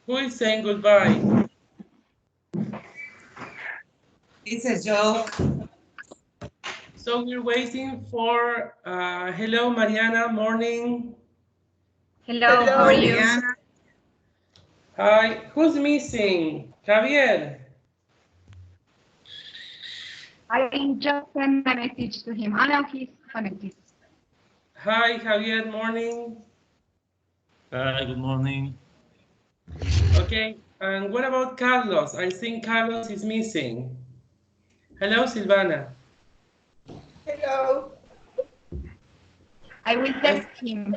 Who is saying goodbye? It's a joke. So we're waiting for, hello, Mariana, morning. Hello, how Hello, are you? Mariana. Hi, who's missing? Javier. I just sent a message to him. I know he's connected. Hi, Javier, morning. Hi, good morning. Okay, and what about Carlos? I think Carlos is missing. Hello, Silvana. Hello. I will text him.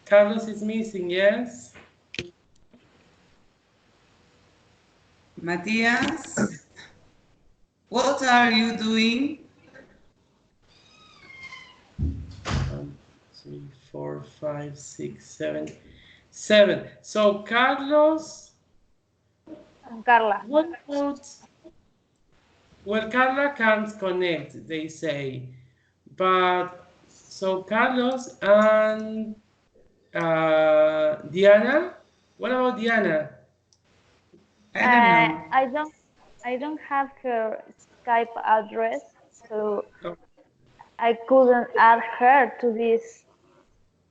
Carlos is missing, yes? Matthias, what are you doing? 1, 2, 3, 4, 5, 6, 7. 7. So Carlos, Carla. what about? Well, Carla can't connect, they say. But so Carlos and Diana, what about Diana? I don't know. I don't have her Skype address, so Oh, I couldn't add her to this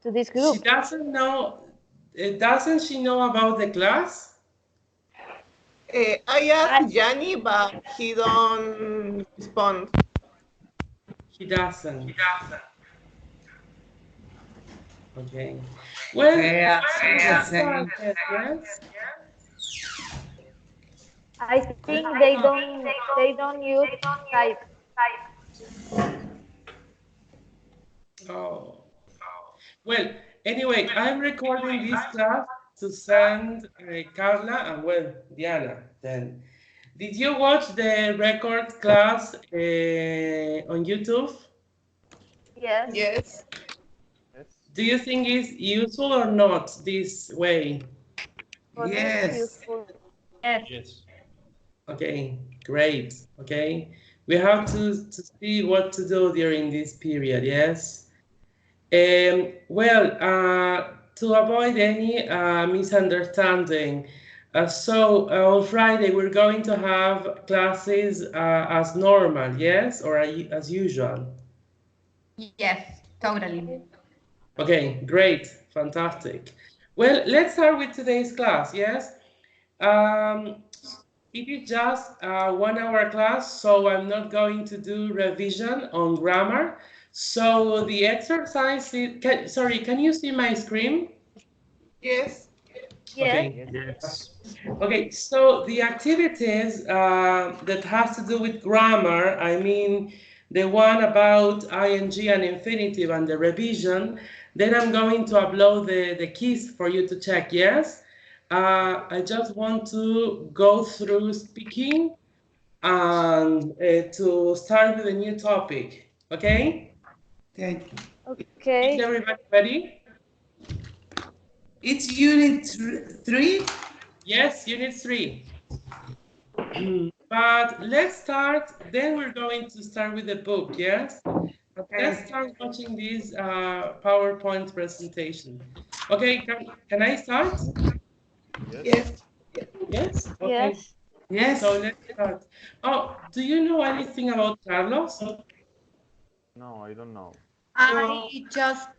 she group. doesn't know. Doesn't she know about the class? I I, asked Yanni, but he don't respond. He doesn't. Okay. Well, Yeah, the let's same. start then, yes? I think they don't use Skype. Oh. Well, anyway, I'm recording this class to send Carla and, well, Diana then. Did you watch the record class on YouTube? Yes. Yes. Do you think it's useful or not this way? For me it's Yes. useful. Yes. Yes. Okay, great. Okay, we have to see what to do during this period, yes? Well, to avoid any misunderstanding, on Friday we're going to have classes as normal, yes, or as usual. Yes, totally. Okay, great, fantastic. Well, let's start with today's class, yes? Um, it is just a 1 hour class, so I'm not going to do revision on grammar. So the exercise is, sorry, can you see my screen? Yes. Yes. Okay. Yes. Okay, so the activities that has to do with grammar, I mean the one about ing and infinitive and the revision, then I'm going to upload the keys for you to check, yes? I just want to go through speaking and to start with a new topic, okay? Okay. Is Okay. everybody ready? It's unit 3. Yes, unit 3. But let's start, then we're going to start with the book, yes? But let's Okay. start watching this PowerPoint presentation. Okay, can I start? Yes. Yes? Okay, Yes. so Yes. let's start. Oh, do you know anything about Carlos? No, I don't know. No. I just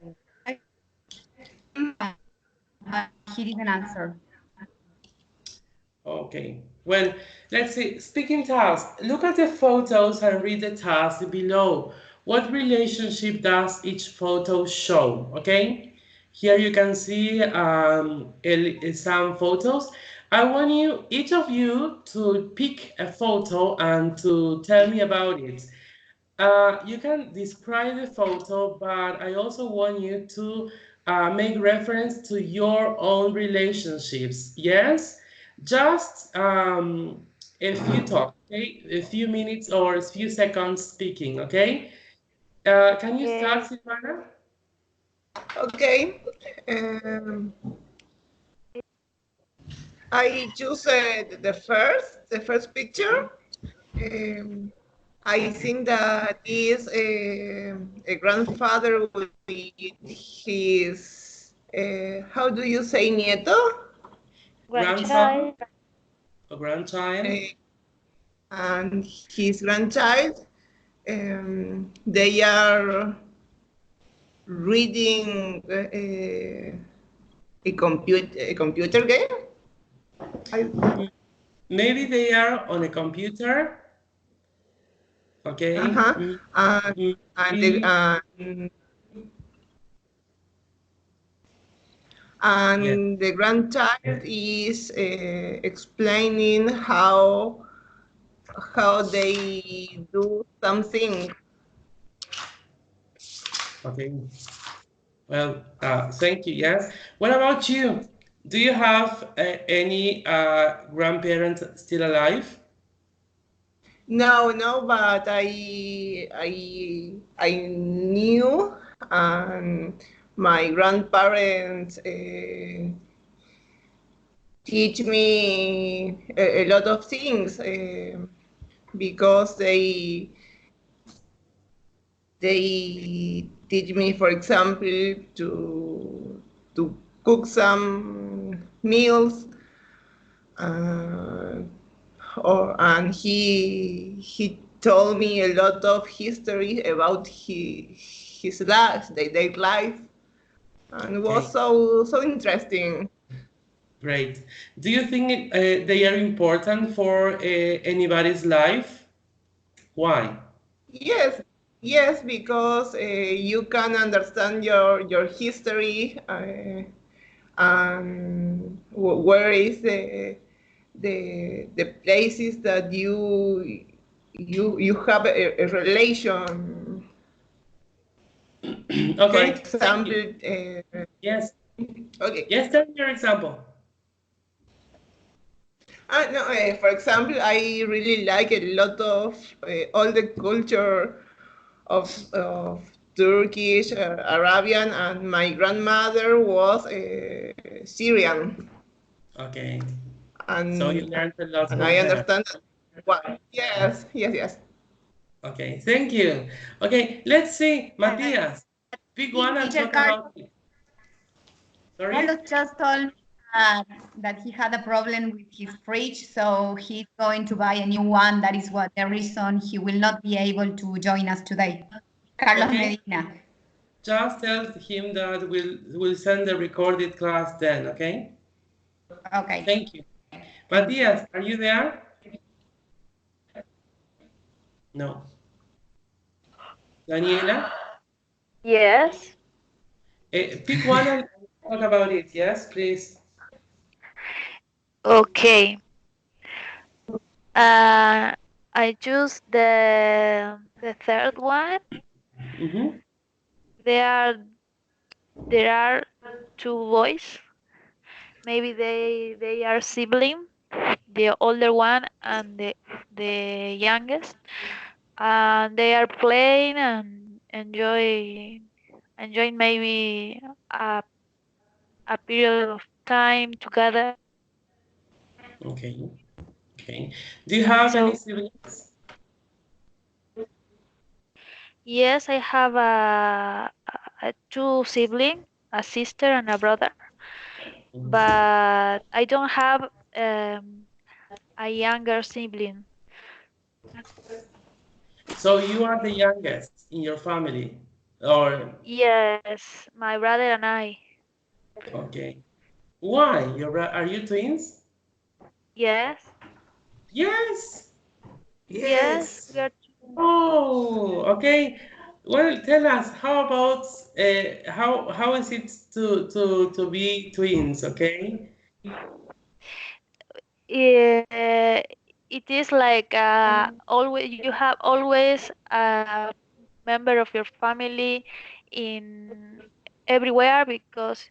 he didn't answer. Okay, well, let's see. Speaking task, look at the photos and read the task below. What relationship does each photo show? Okay, here you can see some photos. I want you, each of you, to pick a photo and to tell me about it. You can describe the photo, but I also want you to make reference to your own relationships. Yes, just a few talk, okay? A few minutes or a few seconds speaking, okay? Can you start, Okay. Silvana? Okay. I choose the first picture. Um, I think that is a grandfather with his, how do you say nieto? grandson or grandchild? And his grandchild, they are reading a computer game. Maybe they are on a computer. Okay. Uh-huh. And the, Maybe- and the grandchild is explaining how they do something. Okay. Well, thank you. Yes. What about you? Do you have any grandparents still alive? No, but I knew, and my grandparents teach me a lot of things because they teach me, for example, to cook some meals, uh, and he told me a lot of history about his life, their life, and it was Okay, so interesting. great. Do you think they are important for anybody's life? Why? Yes, yes, because you can understand your history, and where is the places that you have a relation. For Okay, thank you. example, Yes, okay. yes, tell me your example. No, for example, I really like a lot of all the culture of Turkish, Arabian, and my grandmother was Syrian, Okay, so you and learned a lot and from I her. understand that. What? Yes. Okay, thank you. Okay, let's see, Matthias, pick one and Teacher talk about it. Sorry? Carlos just told me that he had a problem with his fridge, so he's going to buy a new one. That is what the reason he will not be able to join us today. Carlos Okay. Medina. Just tell him that we'll send the recorded class then, okay? Okay. Thank you. Matthias, are you there? No. Daniela? Yes. Pick one and talk about it, yes, please. Okay. I choose the third one. Mm-hmm. There are two boys. Maybe they are sibling, the older one and the youngest, and they are playing and enjoying maybe a a period of time together. Okay, okay. Do you have any So siblings? yes, I have a two sibling, a sister and a brother, but I don't have a younger sibling. So you are the youngest in your family, or Yes, my brother and I. okay. Why? Are you twins? Yes, Yes. yes, Yes. we are. Oh, okay. Well, tell us how about how is it to be twins, okay? Yeah, it is like always you have always a member of your family in everywhere because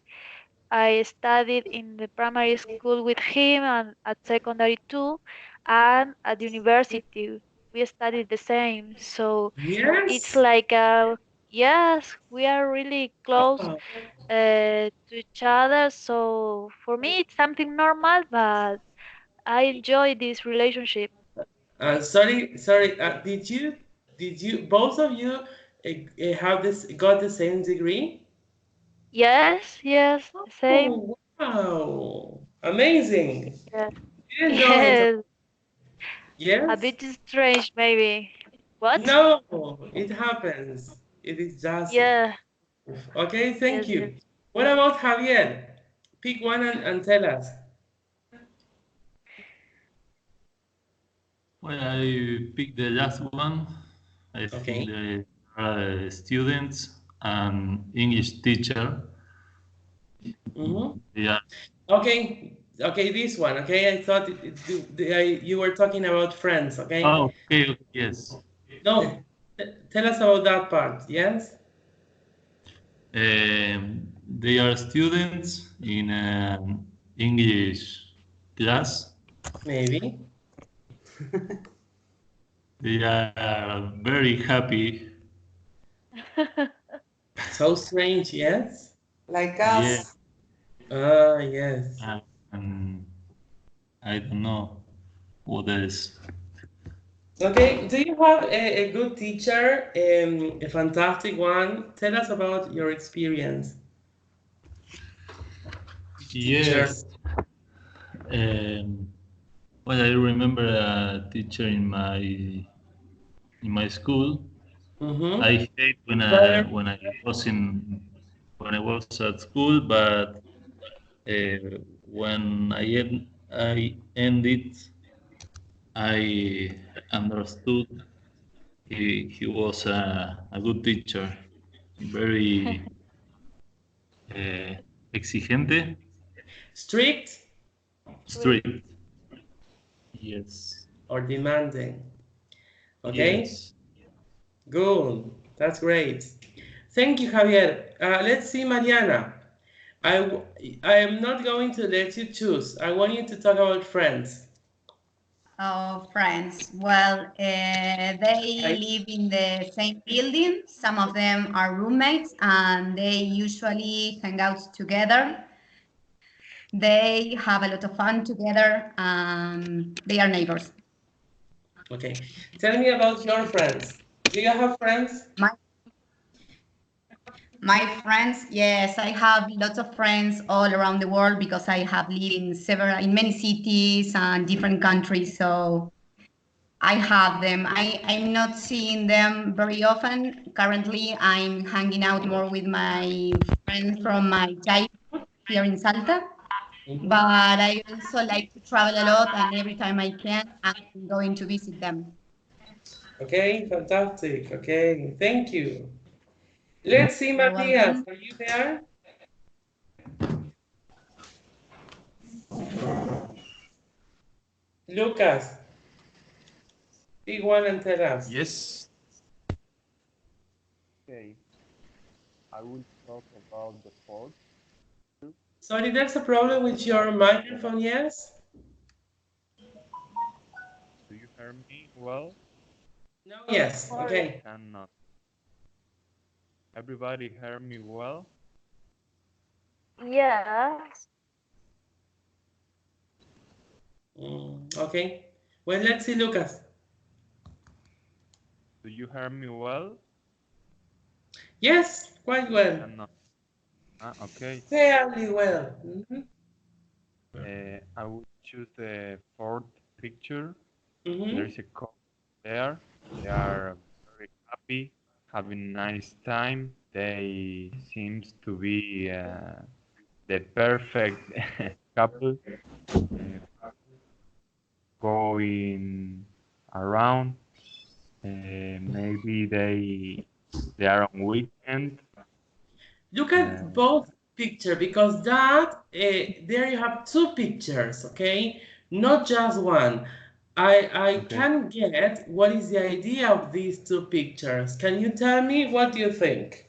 I studied in the primary school with him and at secondary too, and at university we studied the same. So it's Yes. like yes, we are really close Oh, to each other. So for me, it's something normal, but I enjoy this relationship. sorry. Did you both of you have this got the same degree? Yes, yes, the same. Oh, wow. Amazing. Yes. Didn't know it. Yes. A Yes? bit strange, maybe. What? No, it happens. It is just. Yeah. Okay, thank Yes, you. yes. What about Javier? Pick one and tell us. Well, I picked the last one. I Okay. think they are students and English teacher. Mm-hmm. Yeah. Okay, this one. Okay, I thought you were talking about friends. Okay. Oh, okay, yes. No, tell us about that part. Yes. They are students in an English class. Maybe. They are very happy. So strange. Yes. Like us. Yes. And I don't know what else. Okay, do you have a good teacher, a fantastic one? Tell us about your experience. Yes. Well, I remember a teacher in my school. Mm-hmm. I hate when I was at school, but when I ended, I understood he was a good teacher, very exigente, Strict strict. Yes. or demanding? Okay, Yes. good. That's great. Thank you, Javier. Let's see, Mariana. I am not going to let you choose. I want you to talk about friends. Oh, friends. Well, they live in the same building. Some of them are roommates, and they usually hang out together. They have a lot of fun together, and they are neighbors. Okay. Tell me about your friends. Do you have friends? My friends, yes, I have lots of friends all around the world because I have lived in many cities and different countries. So I have them. I'm not seeing them very often. Currently, I'm hanging out more with my friends from my childhood here in Salta. Mhm. But I also like to travel a lot, and every time I can, I'm going to visit them. Okay, fantastic. Okay, thank you. Let's see, You're Matthias. welcome. Are you there? Lucas, big one and tell us. Yes. Okay. I will talk about the fourth. Sorry, there's a problem with your microphone, yes? Do you hear me well? No, yes. Okay. Cannot. Everybody hear me well? Yes. Okay. Well, let's see, Lucas. Do you hear me well? Yes, quite well. Cannot. Okay. Fairly well. Mhm. I will choose the fourth picture. Mhm. There's a couple there. They are very happy, having a nice time. They seems to be the perfect couple, going around. Maybe they are on weekend. Look at both picture because that there you have two pictures, okay? Not just one. I Okay. can get what is the idea of these two pictures. Can you tell me what do you think?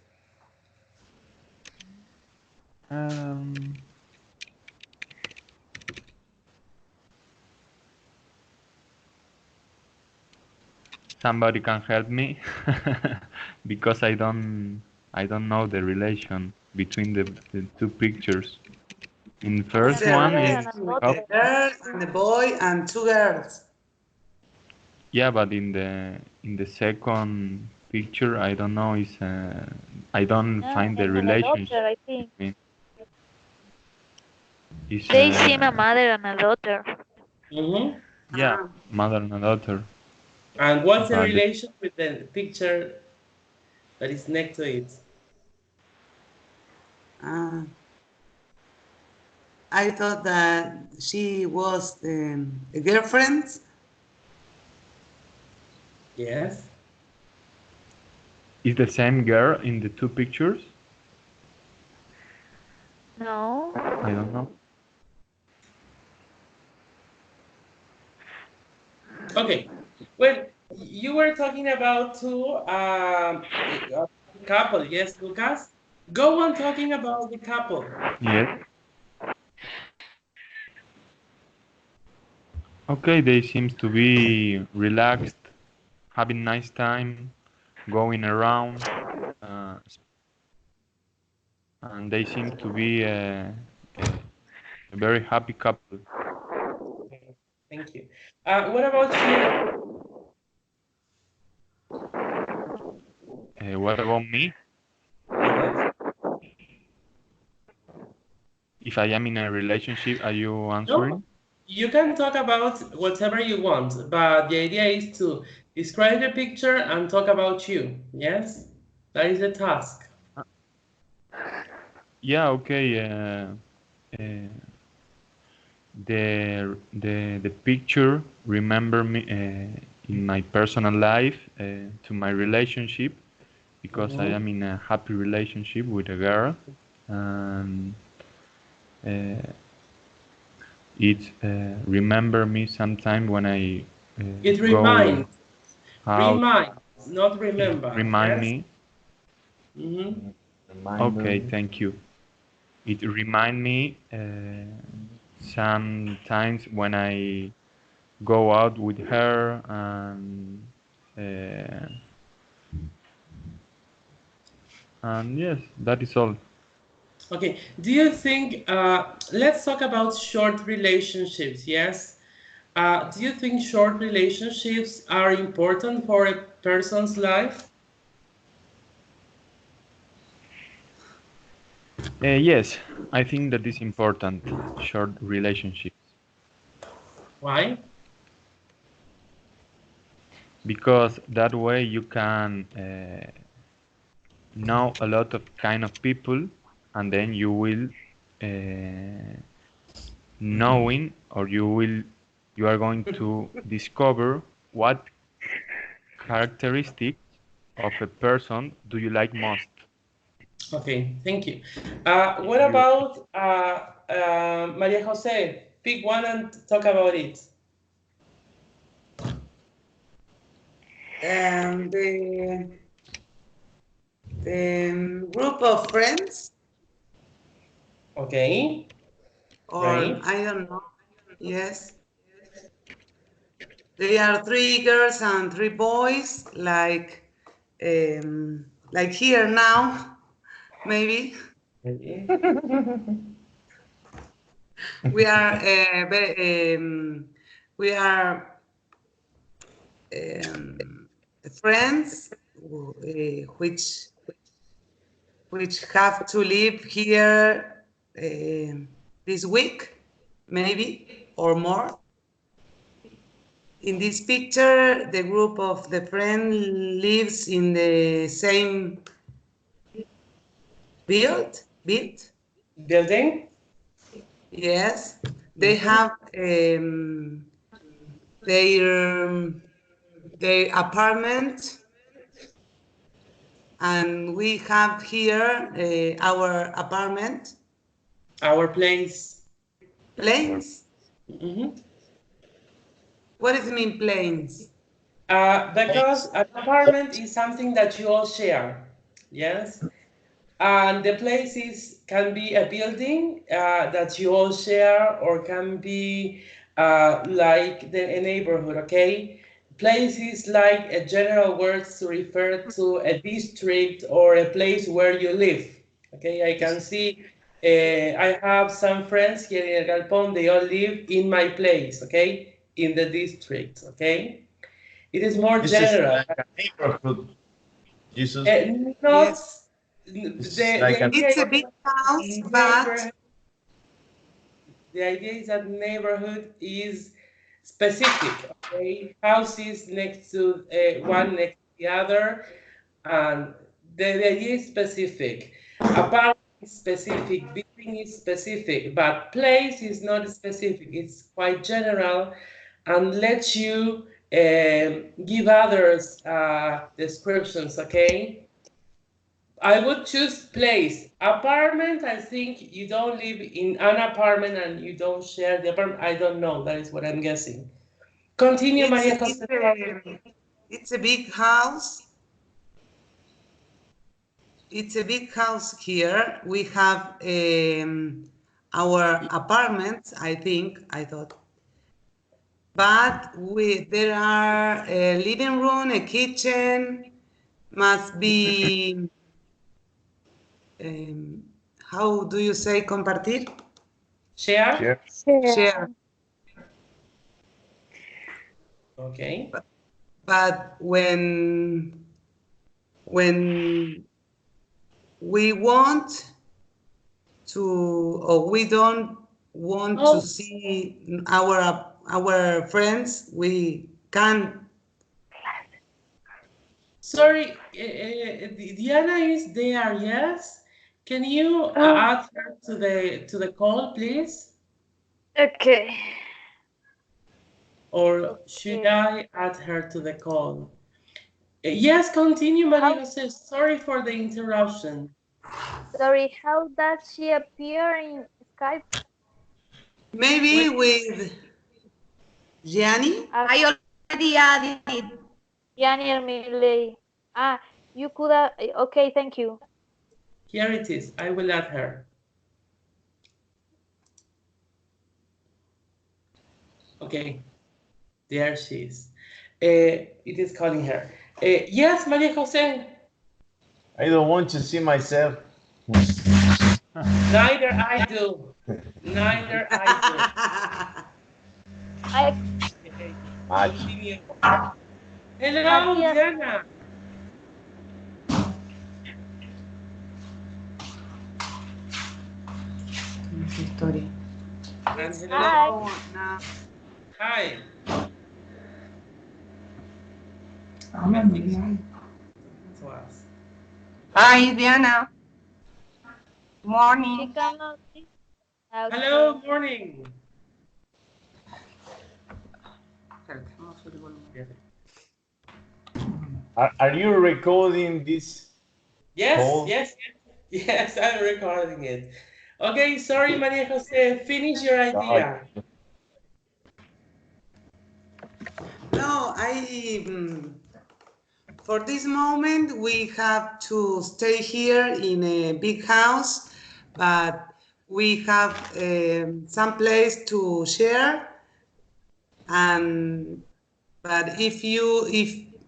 Somebody can help me because I don't know the relation between the two pictures. In first The one Brother is and a relation with daughter. the girl and the boy and two girls. yeah, but in the second picture I don't know is I don't Yeah, find the and a relationship. daughter, I think. between- Is They seem a mother and a daughter. Mm-hmm. yeah, mother and a daughter. And what's the But relation with the picture that is next to it? I thought that she was the girlfriend. Yes. is the same girl in the two pictures? No. I don't know. Okay. Well, you were talking about two couple, yes, Lucas? Go on talking about the couple. Yes. Okay, they seems to be relaxed, having nice time, going around, and they seem to be a very happy couple. Okay, thank you. What about you? What about me? Yes. If I am in a relationship, are you answering? No, you can talk about whatever you want, but the idea is to describe the picture and talk about you. Yes, that is the task. Yeah, okay. The picture remember me in my personal life to my relationship because I am in a happy relationship with a girl, and it remember me sometime when I It go reminds, out. not remember. Remind Yes. me. Mm-hmm. Okay, thank you. It remind me sometimes when I go out with her and yes, that is all. Okay. Do you think? Let's talk about short relationships. Yes. Do you think short relationships are important for a person's life? Yes, I think that is important, short relationships, Why? because that way you can know a lot of kind of people, and then you will knowing or you are going to discover what characteristics of a person do you like most. Okay, thank you. What about Maria Jose? Pick one and talk about it. The group of friends, Okay, or great. I don't know. Yes, they are three girls and three boys, like here now, maybe. We are we are friends which have to live here this week, maybe, or more. In this picture, the group of the friend lives in the same build. Building? Yes, they have their apartment, and we have here our apartment. Our place. Planes? Mm-hmm. What does it mean, planes? Because an apartment is something that you all share. Yes. And the places can be a building that you all share, or can be like a neighborhood, okay? Places like a general word to refer to a district or a place where you live, okay? I can see I have some friends here in El Galpón, they all live in my place, okay? In the district, okay? It is more This is general. like a neighborhood, Jesus. Not Yes. the like idea It's a is big house, but neighborhood. The idea is that neighborhood is specific, okay? Houses next to one next to the other, and the idea is specific. Apartment is specific, building is specific, but place is not specific. It's quite general and lets you give others descriptions, okay? I would choose place. Apartment, I think you don't live in an apartment and you don't share the apartment. I don't know. That is what I'm guessing. Continue, It's, Maria it's, Jose. it's a big house. It's a big house here. We have our apartments, I thought. But there are a living room, a kitchen, must be, how do you say compartir? Share? Share. Okay. But when we want to, or we don't want to see our friends, we can. Sorry, Diana is there, yes? Can you add her to the call, please? Okay. Or should I add her to the call? Yes, continue, Maria Jose. Sorry for the interruption. Sorry, how does she appear in Skype? Maybe with Gianni? I already added. Gianni Ermile. You could have, okay, thank you. Here it is. I will add her. Okay, there she is. It is calling her. Yes, Maria Jose. I don't want to see myself. Neither I do. Neither I do. Hello, Diana. Story. Hi. Hi. Hi, Diana. Morning. Hello, morning. Are you recording this? Yes, call? yes, I'm recording it. Okay, sorry, Maria Jose, finish your idea. No, for this moment, we have to stay here in a big house, but we have some place to share. But if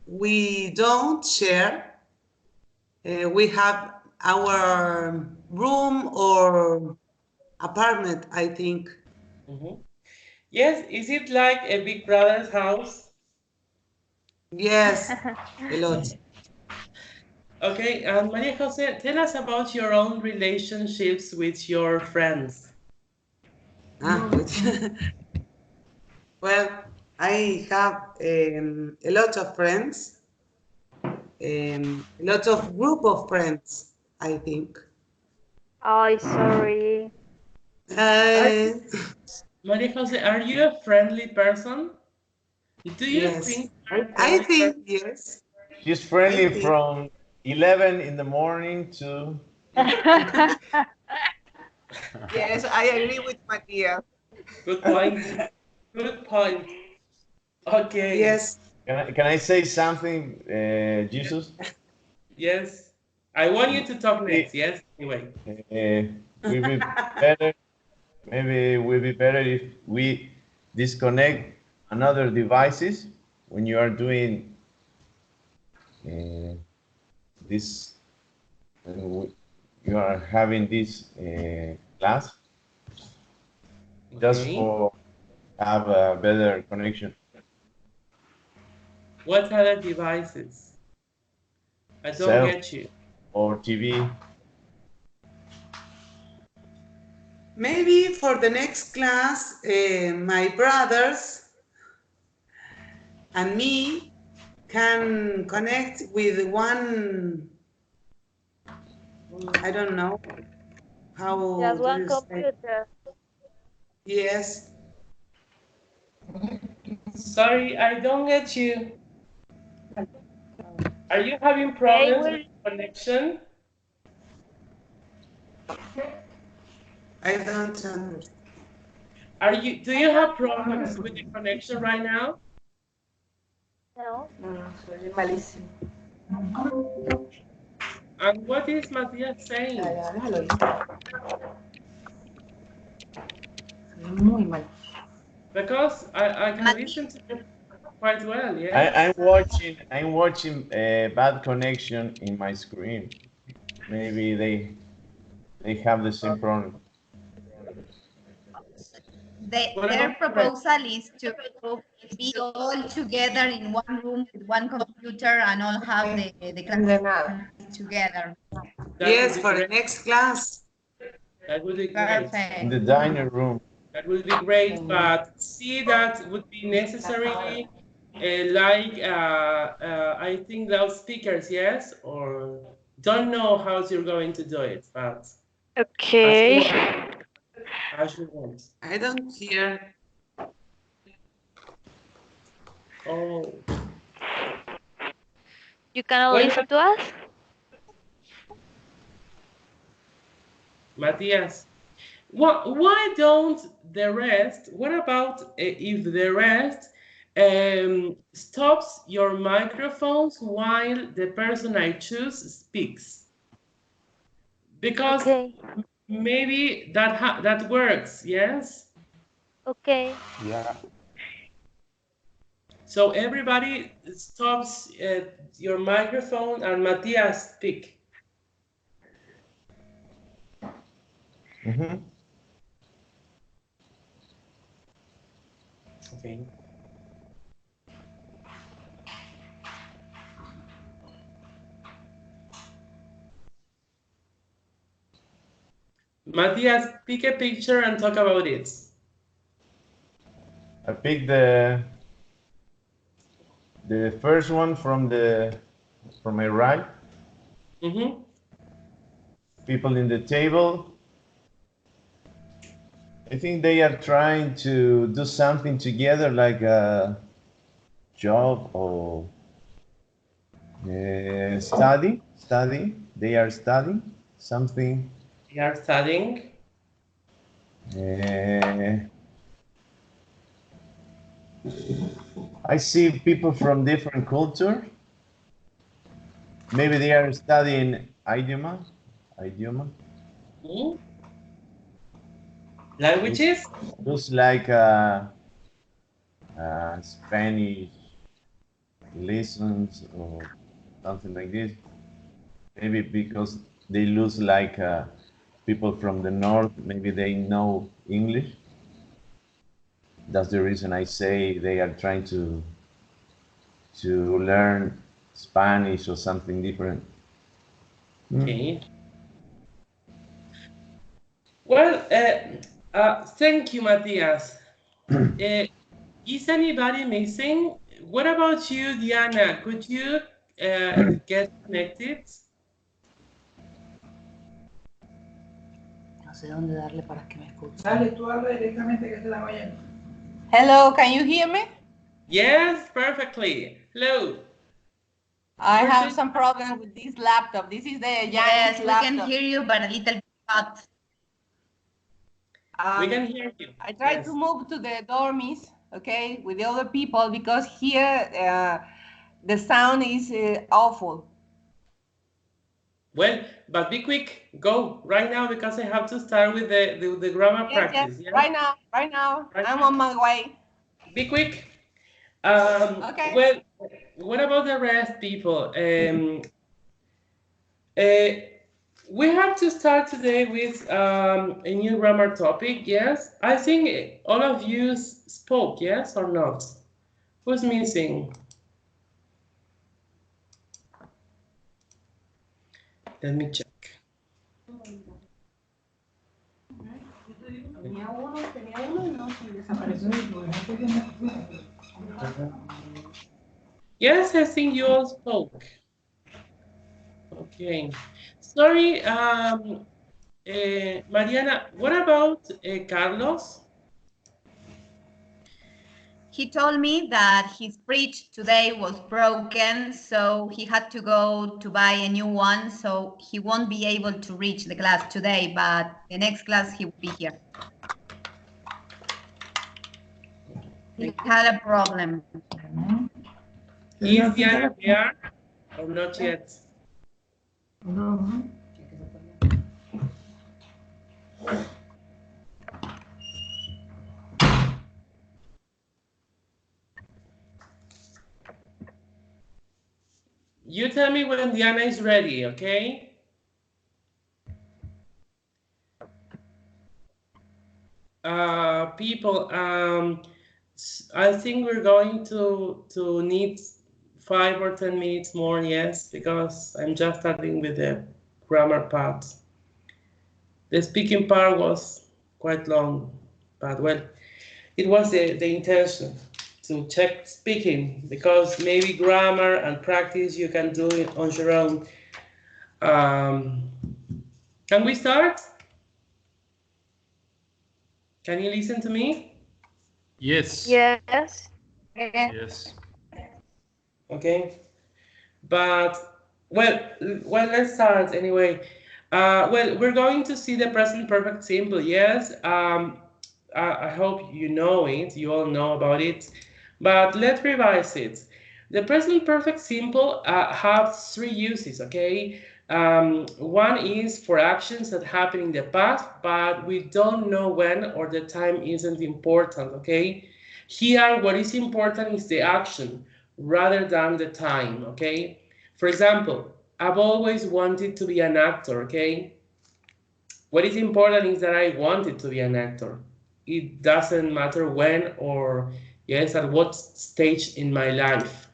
we don't share, we have our room or apartment, I think. Yes, is it like a Big Brother's house? Yes, a lot. Okay, Maria Jose, tell us about your own relationships with your friends. Well, I have a lot of friends, a lot of group of friends, I think. Oh, sorry. Maria Jose, are you a friendly person? Do you think? I think yes. She's friendly from 11 in the morning to. Yes, I agree with Maria. Good point. Good point. Okay. Yes. Can I say something, Jesus? Yes. I want you to talk next. Yes. Anyway. Will be better. Maybe it will be better if we disconnect another devices when you are doing this. You are having this class just for have a better connection. What other devices? I don't get you. Or TV. Maybe for the next class, my brothers and me can connect with one, I don't know, how Just do one you say? computer. Yes. Sorry, I don't get you. Are you having They problems will. with connection? I don't understand. Do you have problems with the connection right now? No. Soy malísimo. And what is Matías saying? Ya, déjalo ir. Soy muy mal. Because I can listen to you quite well, yes? I'm watching bad connection in my screen. Maybe they have the same problem. Their proposal is to be all together in one room with one computer and all have the class together. Yes, for the next class. That would be great. In the dining room. That would be great, but see, that would be necessarily I think loudspeakers, yes? Or don't know how you're going to do it, but Okay. as you want. I don't hear. Oh. You cannot Well, listen to us? Matthias, why don't the rest, what about if the rest stops your microphones while the person I choose speaks? Because maybe that works, yes? Okay. Yeah. So everybody stops your microphone and Matthias speak. Mm-hmm. Okay. Matthias, pick a picture and talk about it. I picked the first one from my right. Mm-hmm. People in the table. I think they are trying to do something together, like a job or study. They are studying something. They are studying. I see people from different culture. Maybe they are studying idioma. Mm-hmm. Languages? Looks like Spanish lessons or something like this. Maybe because they lose like people from the north, maybe they know English. That's the reason I say they are trying to learn Spanish or something different. Okay. Well, thank you, Matthias. Is anybody missing? What about you, Diana? Could you get connected? No sé dónde darle para que me escuche. Dale, tú habla directamente que te la vayan. Hello, can you hear me? Yes, perfectly. Hello. I have some problem with this laptop. This is the Yes, we laptop. can hear you, but a little bit cut. We can hear you. I tried to move to the dormies, okay, with the other people because here the sound is awful. Well, but be quick. Go right now because I have to start with the grammar practice. Yes. Right now. I'm on my way. Be quick. Okay. Well, what about the rest, people? We have to start today with a new grammar topic, yes? I think all of you spoke, yes or not? Who's missing? Let me check. tenía uno y no, y desapareció. Yes, I think you all spoke. Okay. Sorry, Mariana, what about Carlos? He told me that his fridge today was broken, so he had to go to buy a new one, so he won't be able to reach the class today, but the next class he will be here. He had a problem. Is Diana there or not yet? You tell me when Diana is ready, okay? People, I think we're going to need 5 or 10 minutes more, yes, because I'm just starting with the grammar part. The speaking part was quite long, but well, it was the intention to check speaking, because maybe grammar and practice you can do it on your own. Can we start? Can you listen to me? Yes. Yes. Yes. Okay, but well, let's start anyway. Well, we're going to see the present perfect simple. Yes, I hope you know it. You all know about it, but let's revise it. The present perfect simple has 3 uses. Okay, one is for actions that happen in the past, but we don't know when, or the time isn't important. Okay, here what is important is the action rather than the time. Okay, for example, I've always wanted to be an actor. Okay, what is important is that I wanted to be an actor. It doesn't matter when or, yes, at what stage in my life.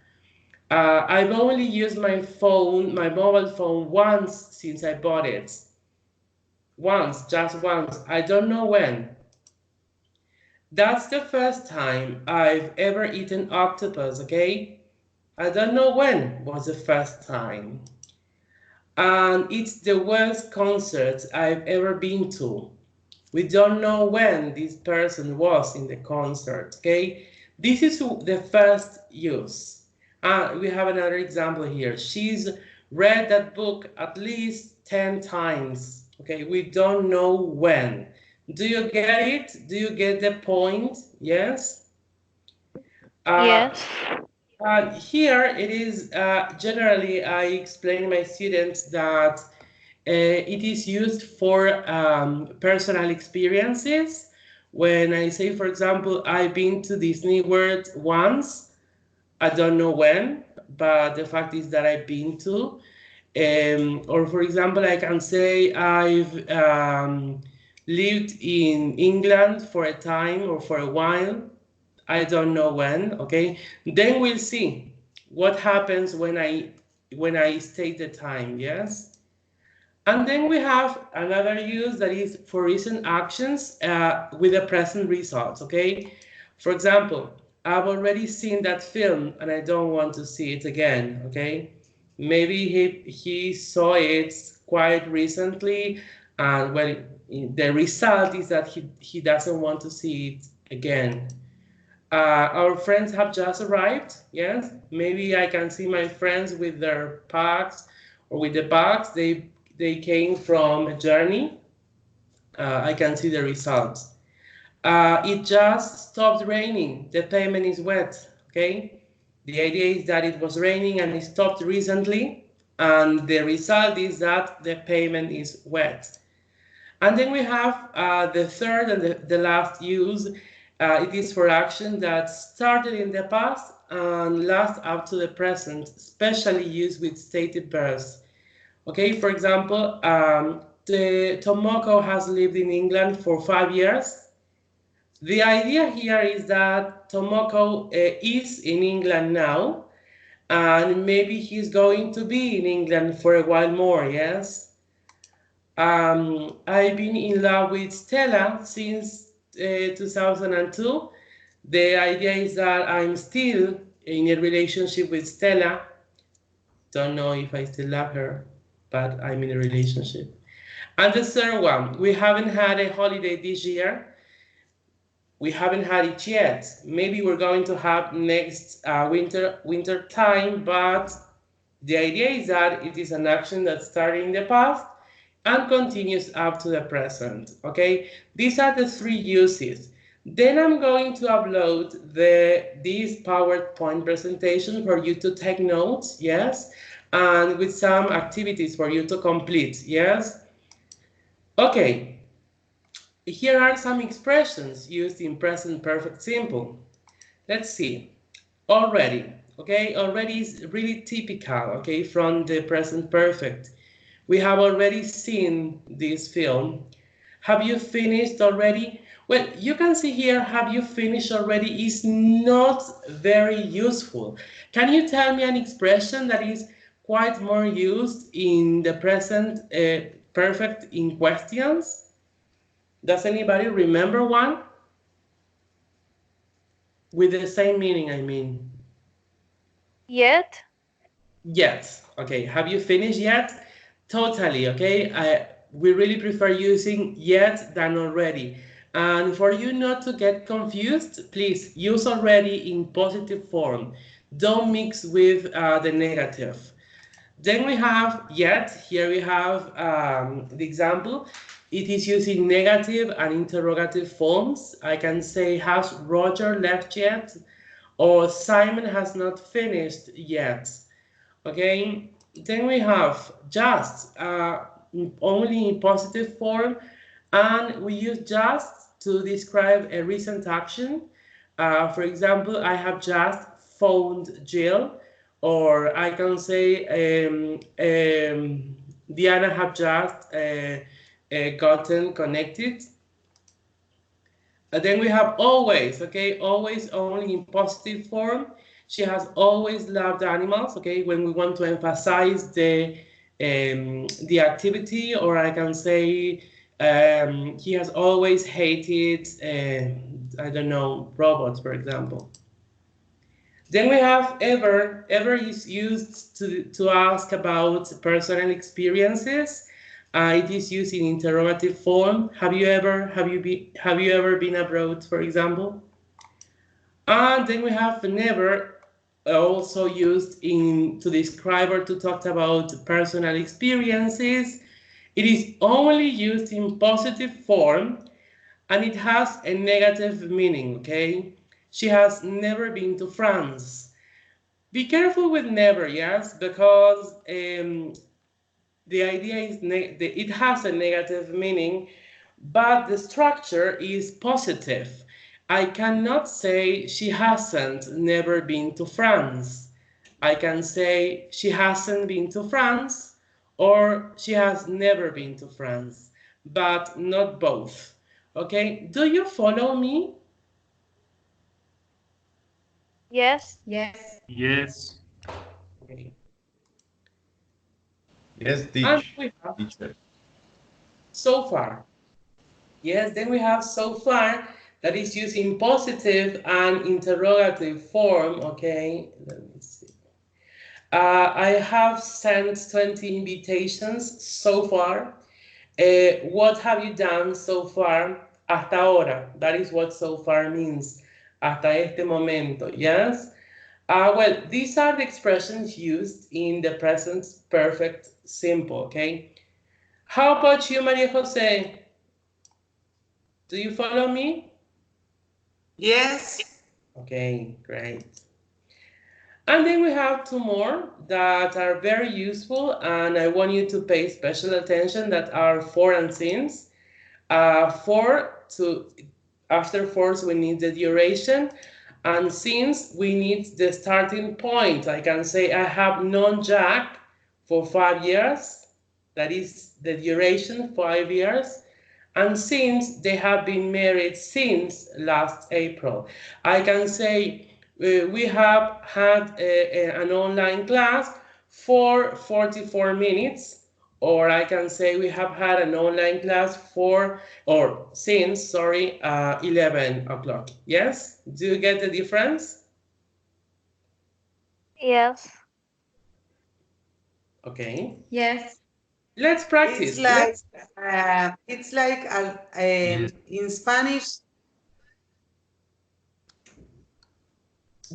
I've only used my mobile phone once since I bought it. Once, just once. I don't know when. That's the first time I've ever eaten octopus, okay? I don't know when was the first time. And it's the worst concert I've ever been to. We don't know when this person was in the concert, okay? This is the first use. We have another example here. She's read that book at least 10 times, okay? We don't know when. Do you get it? Do you get the point? Yes? Yes. Here it is, generally I explain to my students that it is used for personal experiences. When I say, for example, I've been to Disney World once, I don't know when, but the fact is that I've been to. Or for example, I can say I've lived in England for a time or for a while. I don't know when, okay? Then we'll see what happens when I state the time, yes? And then we have another use that is for recent actions with the present results, okay? For example, I've already seen that film and I don't want to see it again, okay? Maybe he saw it quite recently, and well, the result is that he doesn't want to see it again. Our friends have just arrived, yes? Maybe I can see my friends with their packs or with the bags. They came from a journey. I can see the results. It just stopped raining. The pavement is wet, okay? The idea is that it was raining and it stopped recently, and the result is that the pavement is wet. And then we have the third and the last use. It is for action that started in the past and lasts up to the present, especially used with stated verbs. Okay, for example, Tomoko has lived in England for 5 years. The idea here is that Tomoko is in England now, and maybe he's going to be in England for a while more, yes? I've been in love with Stella since 2002. The idea is that I'm still in a relationship with Stella. Don't know if I still love her, but I'm in a relationship. And the third one, we haven't had a holiday this year. We haven't had it yet. Maybe we're going to have next winter time, but the idea is that it is an action that started in the past and continues up to the present, okay? These are the three uses. Then I'm going to upload this PowerPoint presentation for you to take notes, yes? And with some activities for you to complete, yes? Okay, here are some expressions used in present perfect simple. Let's see. Already, okay? Already is really typical, okay, from the present perfect. We have already seen this film. Have you finished already? Well, you can see here, have you finished already is not very useful. Can you tell me an expression that is quite more used in the present perfect in questions? Does anybody remember one? With the same meaning, I mean. Yet? Yes. Okay. Have you finished yet? Totally. Okay. We really prefer using yet than already. And for you not to get confused, please use already in positive form. Don't mix with the negative. Then we have yet. Here we have the example. It is using negative and interrogative forms. I can say, has Roger left yet? Or Simon has not finished yet. Okay, then we have just only in positive form, and we use just to describe a recent action. For example, I have just phoned Jill, or I can say Diana have just gotten connected. Then we have always, okay, always only in positive form. She has always loved animals, okay, when we want to emphasize the activity, or I can say he has always hated, I don't know, robots, for example. Then we have ever. Ever is used to ask about personal experiences. It is used in interrogative form. Have you ever been abroad, for example? And then we have never, also used to describe or to talk about personal experiences. It is only used in positive form, and it has a negative meaning, okay? She has never been to France. Be careful with never, yes, because the idea is it has a negative meaning, but the structure is positive. I cannot say she hasn't never been to France. I can say she hasn't been to France, or she has never been to France, but not both. Okay, do you follow me? Yes. Yes. Yes. Okay. Yes, And we have teacher. so far. Yes, then we have so far that is used in positive and interrogative form. Okay, let me see. I have sent 20 invitations so far. What have you done so far? Hasta ahora. That is what so far means. Hasta este momento. Yes? Well, these are the expressions used in the present perfect simple. Okay? How about you, Maria Jose? Do you follow me? Yes. Okay, great. And then we have two more that are very useful, and I want you to pay special attention, that are for and since. After force we need the duration, and since we need the starting point. I can say I have known Jack for 5 years. That is the duration, 5 years. And since they have been married since last April. I can say we have had an online class for 44 minutes, or I can say we have had an online class since 11 o'clock. Yes? Do you get the difference? Yes. Okay. Yes. Let's practice. It's like in Spanish.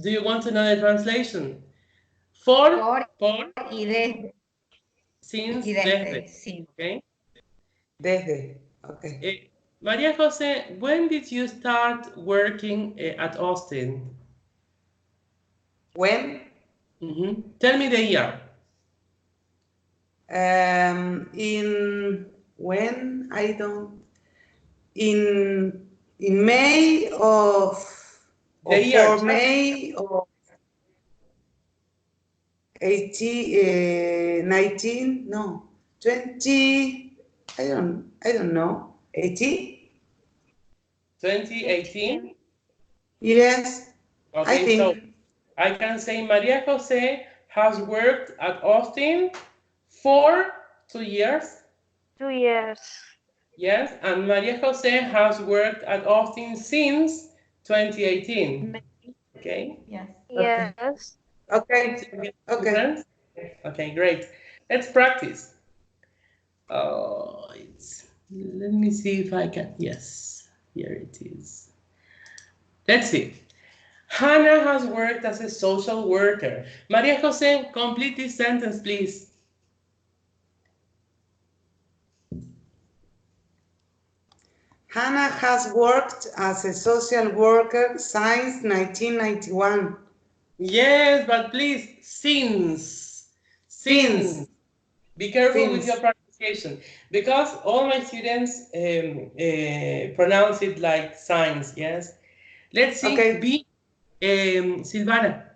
Do you want to know the translation? Por y desde. Since, Y desde, desde. sí. Okay. Desde. Okay. Maria Jose, when did you start working at Austin? When? Tell me the year. In May of The year. For May of 19, no, 20, I don't know, 18? 2018? Yes, Okay, I think. so I can say Maria Jose has worked at Austin for 2 years. 2 years. Yes, and Maria Jose has worked at Austin since 2018. Okay? Yes. Yes. Okay. Okay. Okay, great. Let's practice. Let me see if I can. Yes, here it is. Let's see. Hannah has worked as a social worker. Maria Jose, complete this sentence, please. Hannah has worked as a social worker since 1991. Yes, but please, since. Be careful with your pronunciation, because all my students pronounce it like signs, yes? Let's see, okay. Silvana.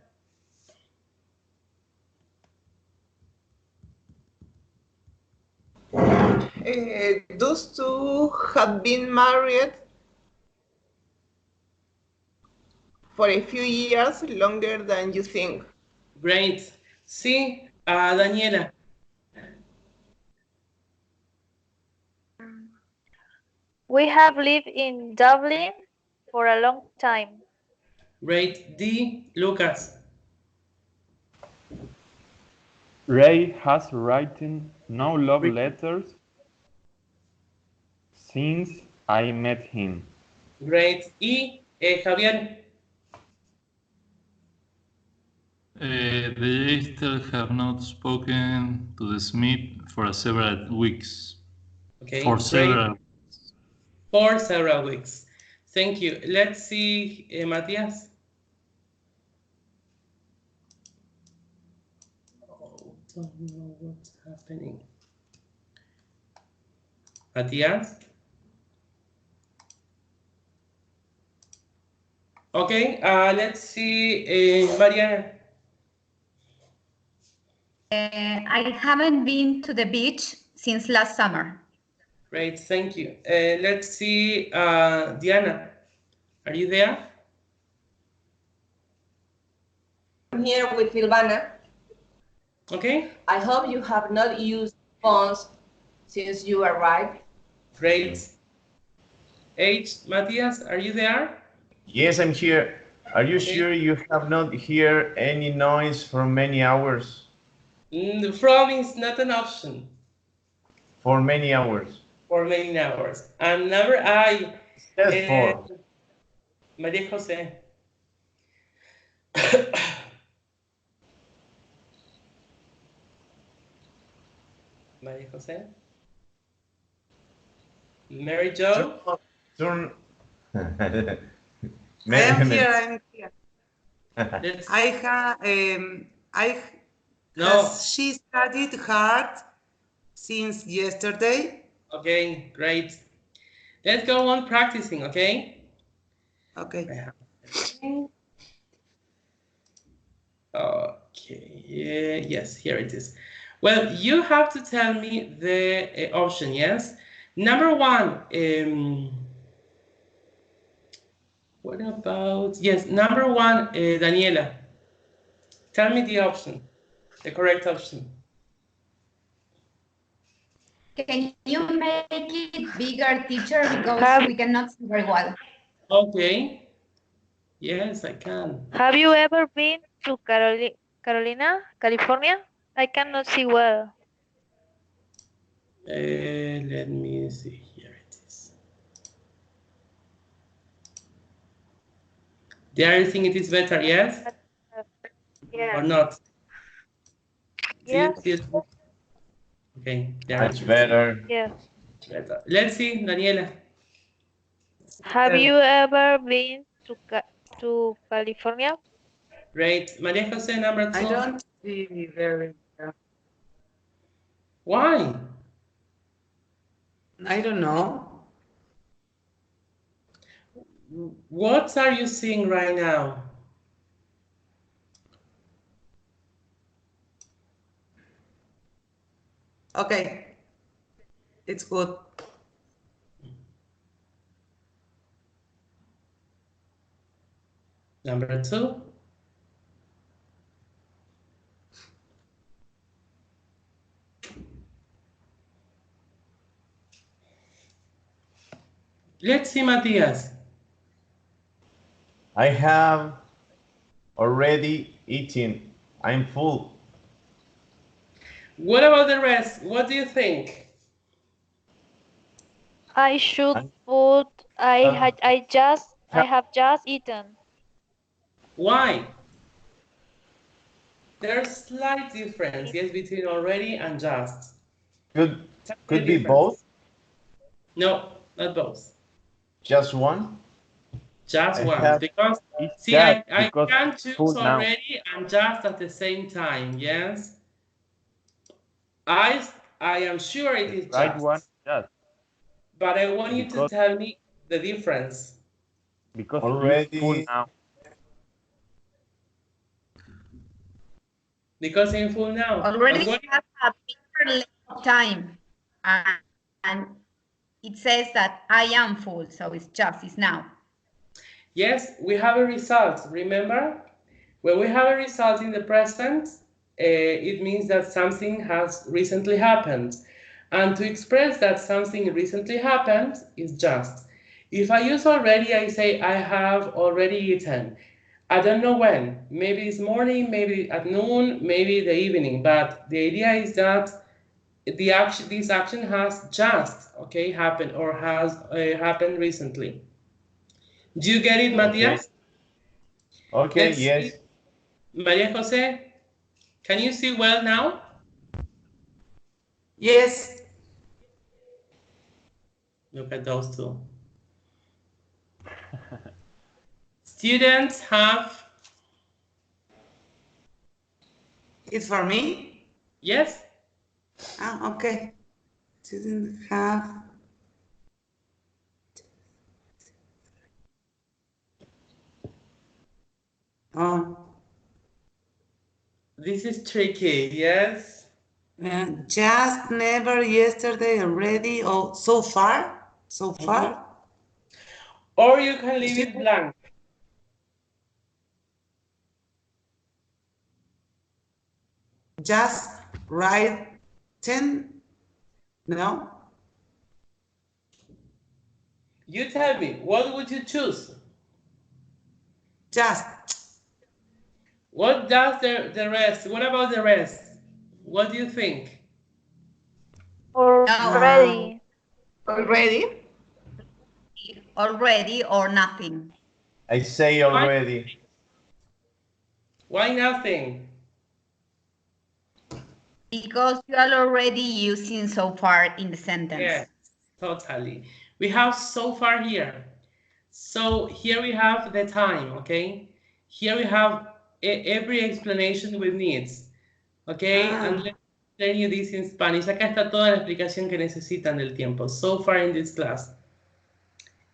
Those two have been married for a few years longer than you think. Great. Sí, Daniela. We have lived in Dublin for a long time. Great. D, Lucas. Ray has written no love letters since I met him. Great. Y, Javier. They still have not spoken to the Smith for several weeks. Okay, for great. several weeks. Thank you. Let's see, Matias. Oh, don't know what's happening. Matias? Okay, let's see, Mariana. I haven't been to the beach since last summer. Great, thank you. Let's see, Diana. Are you there? I'm here with Silvana. Okay. I hope you have not used phones since you arrived. Great. H, Matthias, are you there? Yes, I'm here. Are you sure you have not heard any noise for many hours? From is not an option. For many hours. For many hours. And number I. For. Maria Jose. Maria Jose. Mary Jo. I'm here. Has she studied hard since yesterday? Okay, great. Let's go on practicing, okay? Okay. Okay, yes, here it is. Well, you have to tell me the option, yes? Number one, what about, yes, number one, Daniela. Tell me the option, the correct option. Can you make it bigger, teacher? Because we cannot see very well. Okay. Yes, I can. Have you ever been to Carolina, California? I cannot see well. Let me see. Here it is. There, you think it is better, yes? Yeah. Or not? Yeah. Okay. There Much better. Yeah. Better. Let's see, Daniela. Have you ever been to California? Great. Maria Jose, number 2. I don't see very well. Why? I don't know. What are you seeing right now? Okay. It's good. Number 2. Let's see, Matias. I have already eaten. I'm full. What about the rest? What do you think? I should put I have just eaten. Why? There's slight difference, yes, between already and just. Could be both? No, not both. Just one? Just I one. have- Because, It's see, just I because can it's choose full now. already and just at the same time, yes? I am sure it is Right just. one, just But I want you to Because- tell me the difference. because Already- it's full now. Because in full now. Already And what- have a bigger length of time. And it says that I am full, so it's now. Yes, we have a result, remember? When we have a result in the present, it means that something has recently happened. And to express that something recently happened is just. If I use already, I say I have already eaten. I don't know when, maybe this morning, maybe at noon, maybe the evening, but the idea is that this action has just, okay, happened or has happened recently. Do you get it, Matias? Okay, Let's yes. see. Maria Jose, can you see well now? Yes. Look at those two. Students have, It's for me? yes? Ah, okay. Didn't have. Oh, This is tricky, yes? just, never, yesterday, already, oh, so far? So far? Or you can leave it blank. Just write 10? No? You tell me, what would you choose? Just. What does the rest? What about the rest? What do you think? Already. Already? Already or nothing. I say already. Why nothing? Because you are already using so far in the sentence. Yes, totally. We have so far here. So here we have the time, okay? Here we have every explanation with needs, okay? And let me explain you this in Spanish. Acá está toda la explicación que necesitan del tiempo. So far in this class.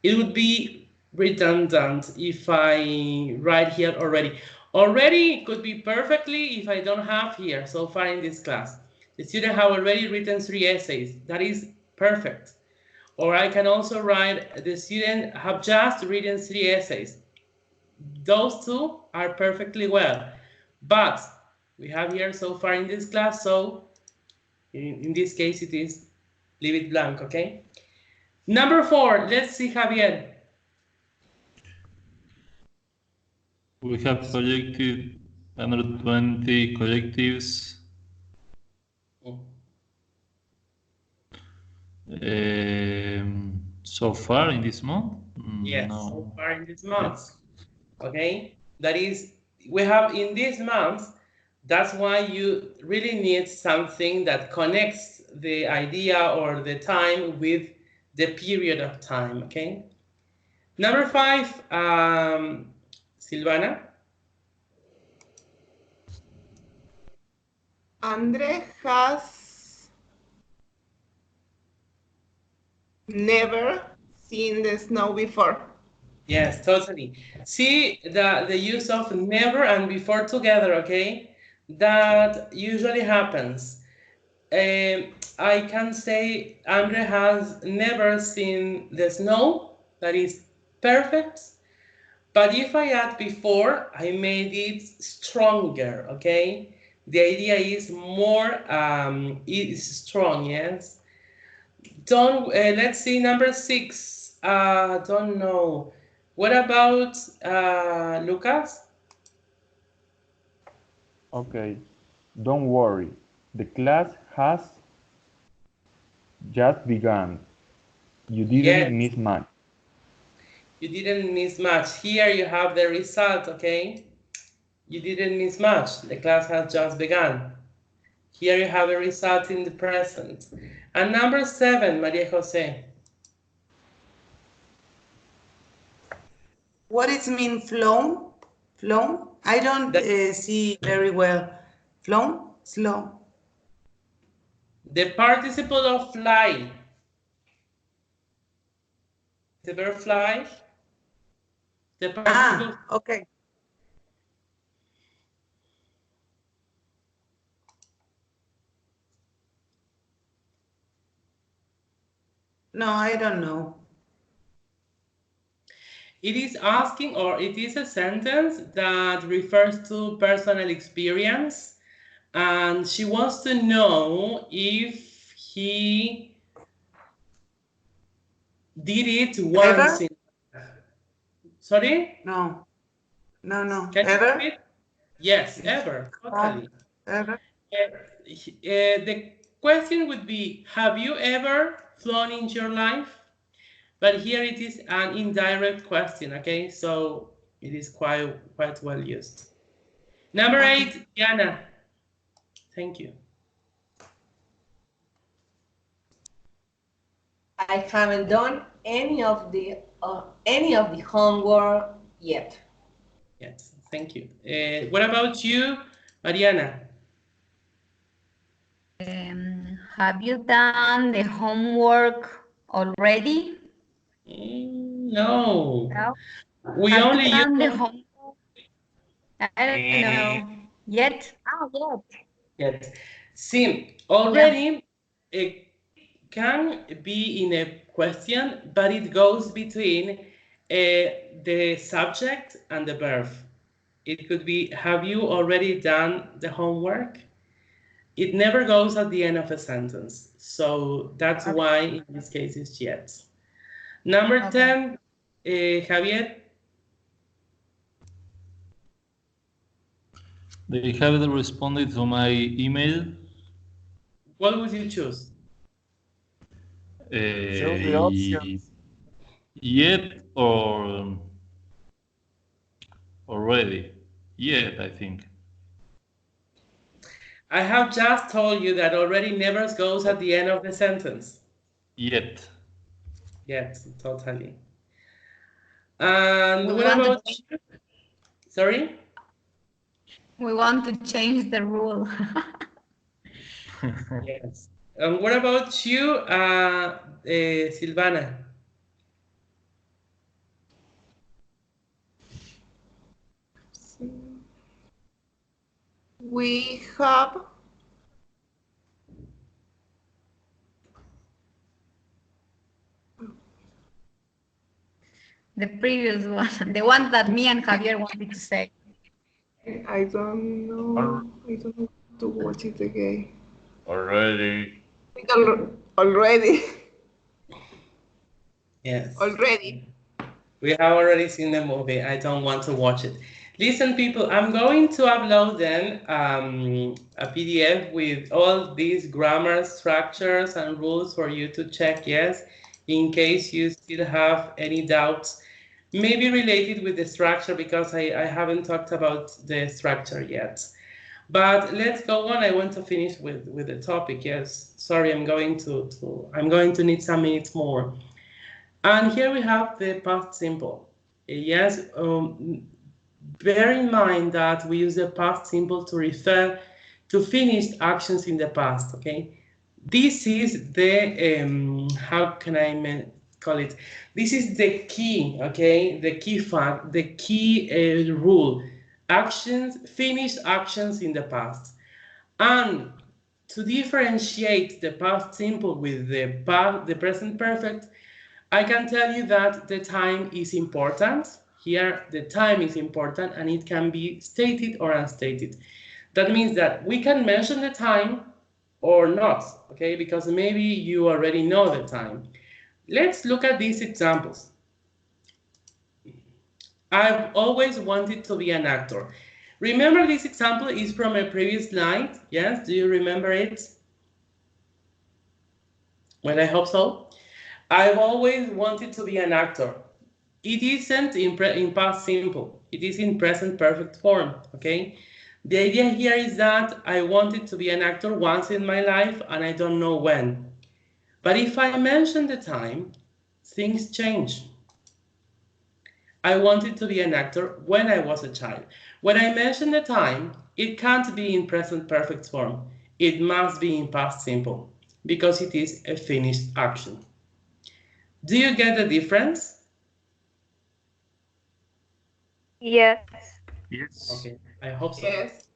It would be redundant if I write here already. Already could be perfectly if I don't have here so far in this class. The student have already written 3 essays. That is perfect. Or I can also write the student have just written 3 essays. Those two are perfectly well. But we have here so far in this class, so in this case it is leave it blank, okay? Number 4, let's see, Javier. We have collected 120 collectives. So far in this month? Yes, No. so far in this month. Okay, that is, we have in this month, that's why you really need something that connects the idea or the time with the period of time, okay? Number 5, Silvana. Andre has never seen the snow before. Yes, totally. See the use of never and before together, okay? That usually happens. I can say Andre has never seen the snow. That is perfect. But if I add before, I made it stronger, okay? The idea is more, is strong, yes? Let's see, number 6. Don't know. What about Lucas? Okay, don't worry. The class has just begun. You didn't Yes. miss much. You didn't miss much. Here you have the result, okay? You didn't miss much. The class has just begun. Here you have a result in the present. And number 7, Maria Jose. What does it mean flown? Flown? I don't see very well. Flown? Slow. The participle of fly. The verb fly. The participle. Okay. No, I don't know. It is asking, or it is a sentence that refers to personal experience, and she wants to know if he did it once. Sorry? No. No. Can you Ever? repeat? Yes, ever. Totally. Ever? The question would be, have you ever flown in your life? But here it is an indirect question, okay? So it is quite well used. Number 8, Diana. Thank you. I haven't done any of the homework yet. Yes, thank you. What about you, Mariana? Have you done the homework already? No. No. We Have only you done the use... homework? I don't know. Yet? Oh, yet. See, already it can be in a question, but it goes between the subject and the verb. It could be, have you already done the homework? It never goes at the end of a sentence. So that's why in this case it's yet. Number 10, Javier. They haven't responded to my email. What would you choose? the options. Yet or already? Yet, I think. I have just told you that already never goes at the end of the sentence. Yet. Yes, totally. And what about you? Sorry? We want to change the rule. Yes. And what about you, Silvana? We have The previous one, the one that me and Javier wanted to say. I don't know. I don't know to watch it again. Already. Already. Yes. Already. We have already seen the movie. I don't want to watch it. Listen, people, I'm going to upload then a PDF with all these grammar structures and rules for you to check, yes, in case you still have any doubts, maybe related with the structure, because I haven't talked about the structure yet. But let's go on. I want to finish with the topic. Yes, sorry, I'm going to need some minutes more. And here we have the past simple. Yes, bear in mind that we use the past simple to refer to finished actions in the past, okay? This is the, how can I call it? This is the key, okay? The key fact, the key rule. Actions, finished actions in the past. And to differentiate the past simple with the present perfect, I can tell you that the time is important. Here, the time is important and it can be stated or unstated. That means that we can mention the time or not, okay? Because maybe you already know the time. Let's look at these examples. I've always wanted to be an actor. Remember, this example is from a previous slide. Yes, do you remember it? Well, I hope so. I've always wanted to be an actor. It isn't in past simple. It is in present perfect form, okay? The idea here is that I wanted to be an actor once in my life and I don't know when. But if I mention the time, things change. I wanted to be an actor when I was a child. When I mention the time, it can't be in present perfect form. It must be in past simple because it is a finished action. Do you get the difference? Yes. Yes. Okay, I hope so. Yes.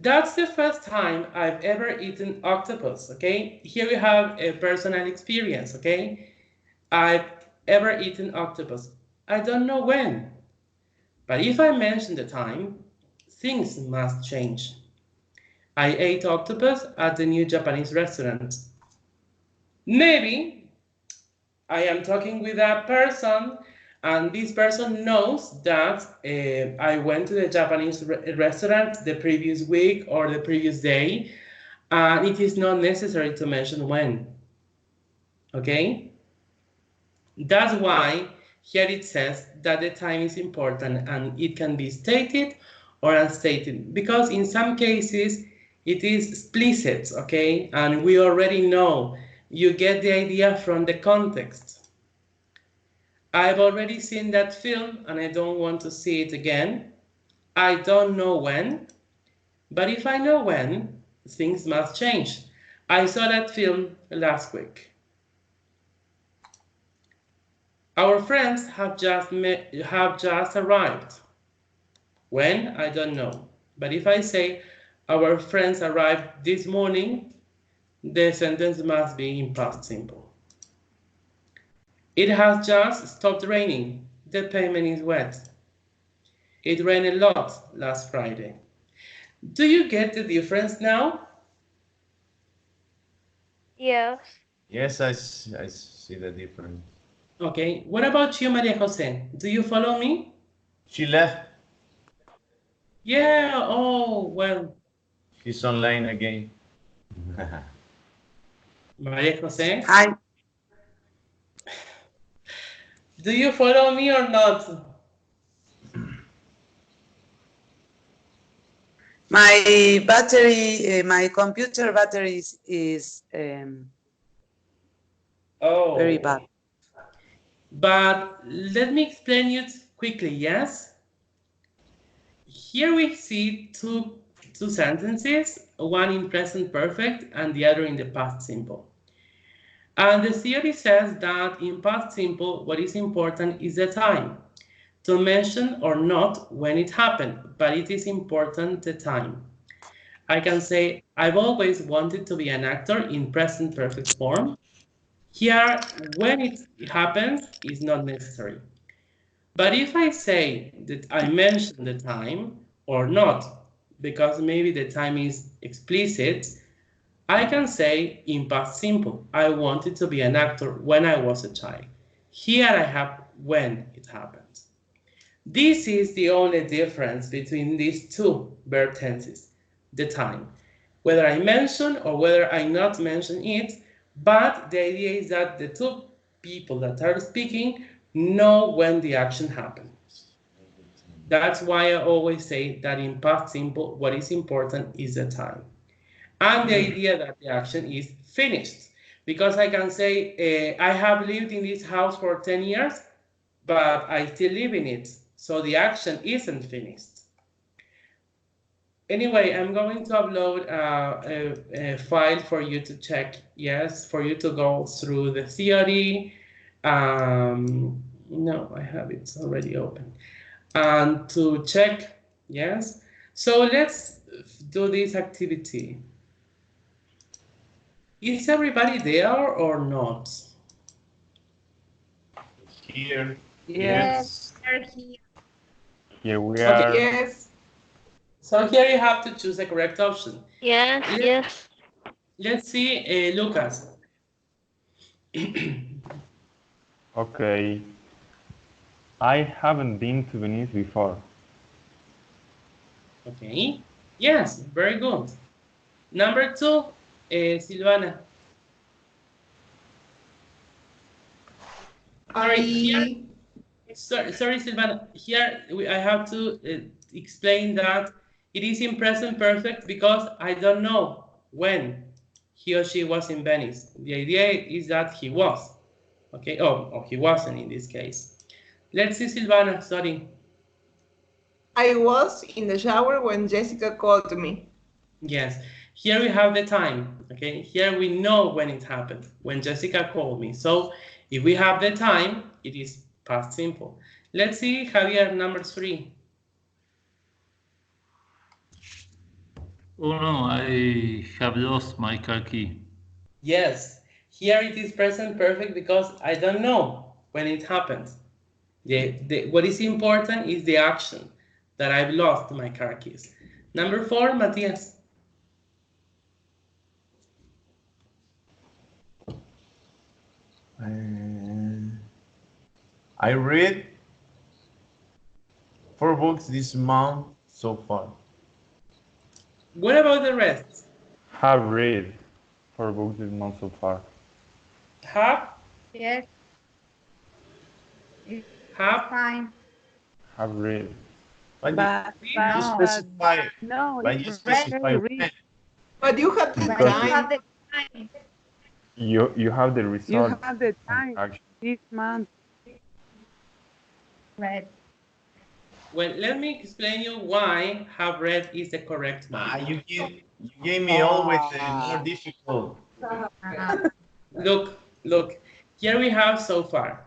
That's the first time I've ever eaten octopus, okay? Here we have a personal experience, okay? I've ever eaten octopus. I don't know when, but if I mention the time, things must change. I ate octopus at the new Japanese restaurant. Maybe I am talking with a person and this person knows that I went to the Japanese restaurant the previous week or the previous day, and it is not necessary to mention when. Okay? That's why here it says that the time is important and it can be stated or unstated, because in some cases it is explicit, okay? And we already know, you get the idea from the context. I've already seen that film and I don't want to see it again. I don't know when, but if I know when, things must change. I saw that film last week. Our friends have just arrived. When? I don't know. But if I say our friends arrived this morning, the sentence must be in past simple. It has just stopped raining. The pavement is wet. It rained a lot last Friday. Do you get the difference now? Yes. Yes, I see the difference. Okay, what about you, Maria Jose? Do you follow me? She left. Yeah, oh, well. She's online again. Maria Jose? Hi. Do you follow me or not? My battery, my computer battery is very bad. But let me explain it quickly, yes? Here we see two sentences, one in present perfect and the other in the past simple. And the theory says that in past simple, what is important is the time. To mention or not when it happened, but it is important the time. I can say, I've always wanted to be an actor in present perfect form. Here, when it happens, is not necessary. But if I say that I mention the time or not, because maybe the time is explicit, I can say in past simple, I wanted to be an actor when I was a child. Here I have when it happened. This is the only difference between these two verb tenses, the time. Whether I mention or whether I not mention it, but the idea is that the two people that are speaking know when the action happened. That's why I always say that in past simple, what is important is the time. And the idea that the action is finished. Because I can say, I have lived in this house for 10 years, but I still live in it. So the action isn't finished. Anyway, I'm going to upload a file for you to check, yes, for you to go through the theory. No, I have it already open. And to check, yes. So let's do this activity. Is everybody there or not? Here. Yes. Here we Okay. are. Yes. So here you have to choose the correct option. Yes, yes. Let's see, Lucas. Okay. I haven't been to Venice before. Okay. Yes, very good. Number 2, Silvana. Sorry, Silvana. Here I have to explain that it is in present perfect because I don't know when he or she was in Venice. The idea is that he was. Okay. Oh, he wasn't in this case. Let's see, Silvana. Sorry. I was in the shower when Jessica called me. Yes. Here we have the time. Okay. Here we know when it happened, when Jessica called me. So if we have the time, it is past simple. Let's see, Javier, number 3. Oh no, I have lost my car key. Yes, here it is present perfect because I don't know when it happened. What is important is the action that I've lost my car keys. Number 4, Matthias. I read 4 books this month so far. What about the rest? Have read 4 books this month so far. Have? Yes. Have? Fine. Have read. But you specify. No, But you specify when. But you have the Because time. you have the result. You have the time Action. this month. Read. Well, let me explain you why have read is the correct one. You gave me always more difficult. Look, here we have so far.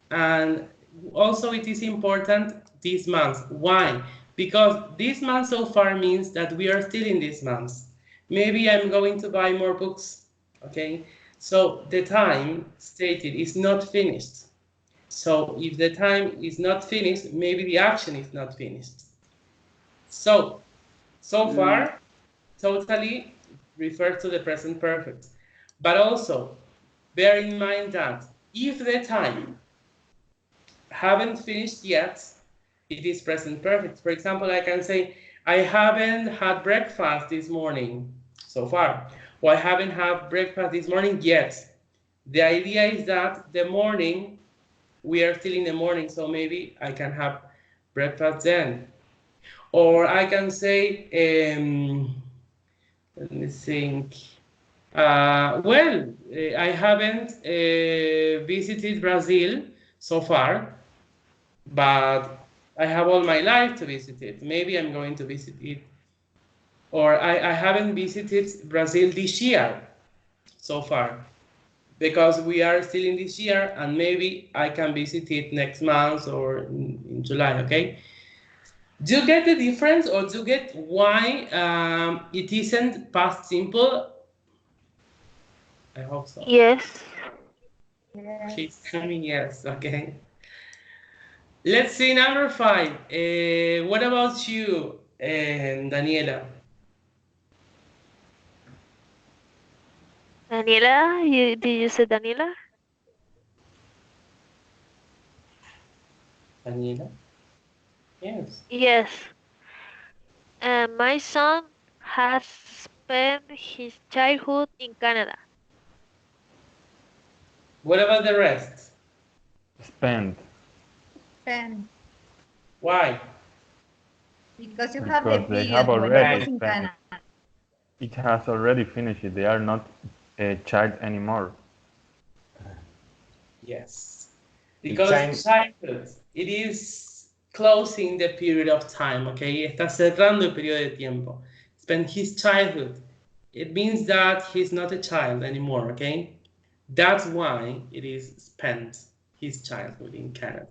And also it is important this month. Why? Because this month so far means that we are still in this month. Maybe I'm going to buy more books, okay? So the time stated is not finished. So if the time is not finished, maybe the action is not finished. So far, totally refers to the present perfect. But also, bear in mind that if the time haven't finished yet, it is present perfect. For example, I can say, I haven't had breakfast this morning so far, or I haven't had breakfast this morning yet. The idea is that the morning, we are still in the morning, so maybe I can have breakfast then. Or I can say, let me think. I haven't visited Brazil so far, but I have all my life to visit it. Maybe I'm going to visit it. Or I haven't visited Brazil this year so far, because we are still in this year and maybe I can visit it next month or in July, okay? Do you get the difference, or do you get why it isn't past simple? I hope so. Yes. She's saying yes, okay. Let's see number 5. What about you, Daniela? Daniela, did you say Daniela? Daniela? Yes. Yes. My son has spent his childhood in Canada. What about the rest? Spend. Spend. Why? Because you have the Because they have period when it already was in spent. Canada. It has already finished. They are not a child anymore. Yes. The Because childhood, it is closing the period of time, okay? Está cerrando el periodo de tiempo. Spend his childhood. It means that he's not a child anymore, okay? That's why it is spent his childhood in Canada.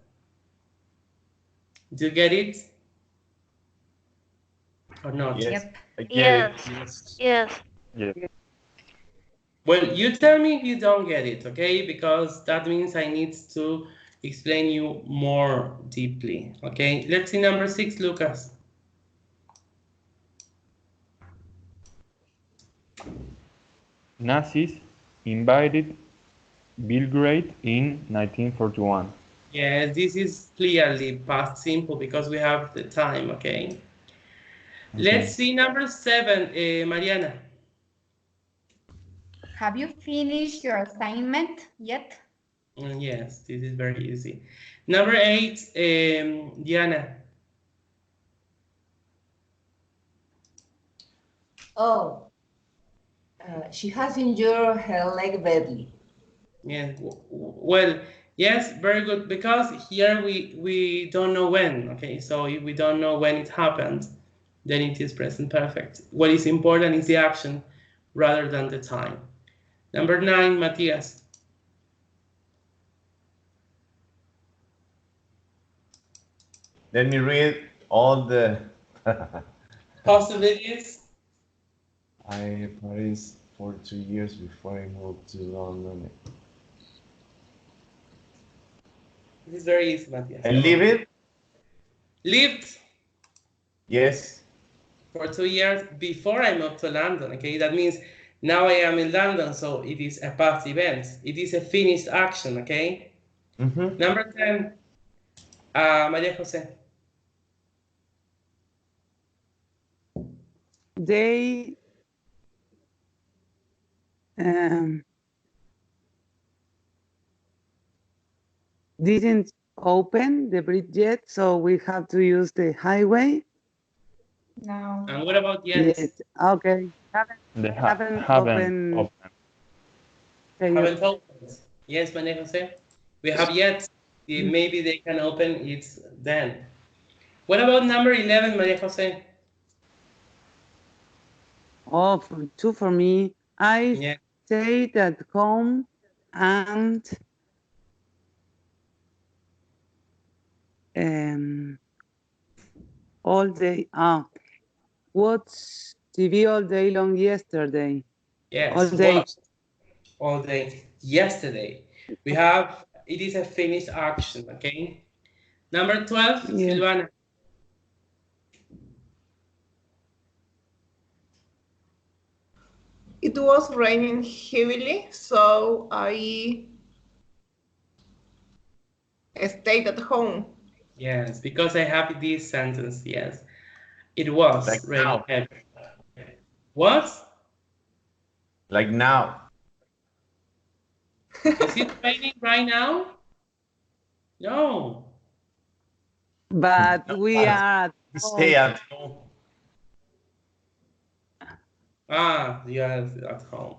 Do you get it? Or not? Yes. Yep. I get Yes. it. Yes. Yeah. Well, you tell me if you don't get it, okay? Because that means I need to explain you more deeply, okay? Let's see number 6, Lucas. Nazis invaded Belgrade in 1941. Yes, this is clearly past simple because we have the time, okay? Let's see number 7, Mariana. Have you finished your assignment yet? Yes, this is very easy. Number 8, Diana. Oh, she has injured her leg badly. Yeah, well, yes, very good, because here we don't know when, okay? So if we don't know when it happened, then it is present perfect. What is important is the action rather than the time. Number 9, Matthias. Let me read all the Possibilities. I Paris for 2 years before I moved to London. This is very easy, Matthias. I live it? Lived Yes. for 2 years before I moved to London, okay? That means now I am in London, so it is a past event. It is a finished action, okay? Number 10, Maria Jose. They didn't open the bridge yet, so we have to use the highway. No. And what about yes? Okay. They Haven't haven't opened. Haven't opened. Yes, Maria Jose. We have yet. Maybe they can open it then. What about number 11, Maria Jose? Oh, 2 for me. I stayed at home and all day. Watched TV all day long yesterday. Yes, all day. watched all day yesterday. We have, it is a finished action, okay? Number 12, Silvana. It was raining heavily, so I stayed at home. Yes, because I have this sentence, yes. It was like raining heavy. What? Like now. Is it raining right now? No. But we are at Stay at home. You are at home.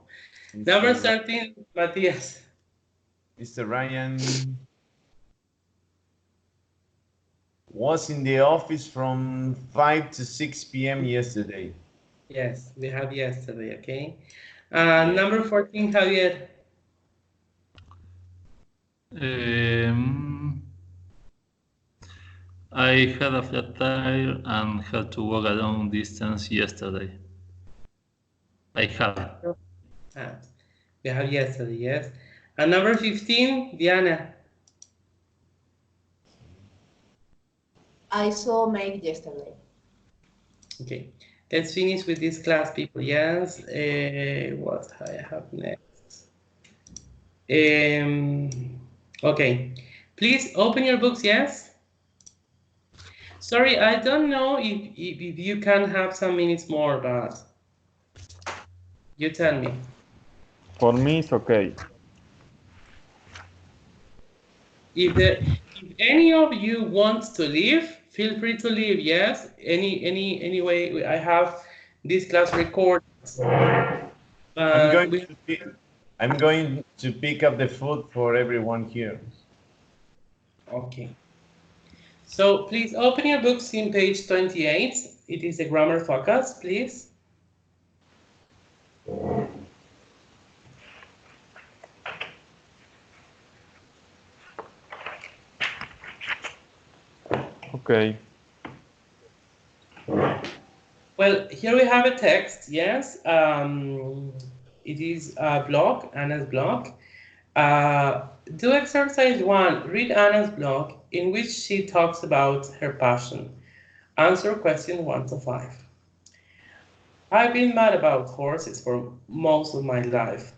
Number 13, Matthias. Mr. Ryan was in the office from 5 to 6 p.m. yesterday. Yes, we have yesterday, okay? Number 14, Javier. I had a flat tire and had to walk a long distance yesterday. I have. We have yesterday, yes. And number 15, Diana. I saw Meg yesterday. Okay, let's finish with this class, people. Yes, what I have next. Okay, please open your books, yes? Sorry, I don't know if you can have some minutes more, but you tell me. For me, it's okay. If any of you want to leave, feel free to leave, yes? Anyway, I have this class recorded. I'm going to pick up the food for everyone here. Okay. So please open your books in page 28. It is a grammar focus, please. Okay. Well, here we have a text, yes. It is a blog, Anna's blog. Do exercise 1. Read Anna's blog in which she talks about her passion. Answer question 1 to 5. I've been mad about horses for most of my life.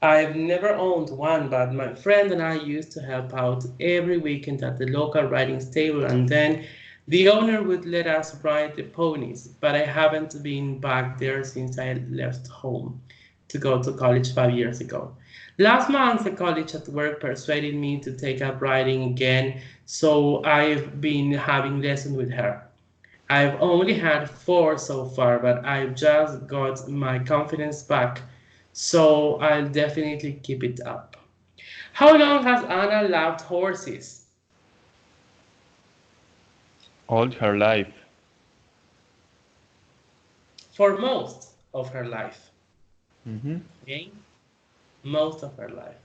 I've never owned one, but my friend and I used to help out every weekend at the local riding stable, and then the owner would let us ride the ponies, but I haven't been back there since I left home to go to college 5 years ago. Last month, a colleague at work persuaded me to take up riding again, so I've been having lessons with her. I've only had 4 so far, but I've just got my confidence back, so I'll definitely keep it up. How long has Anna loved horses? All her life. For most of her life. Mm-hmm. Okay? Most of her life.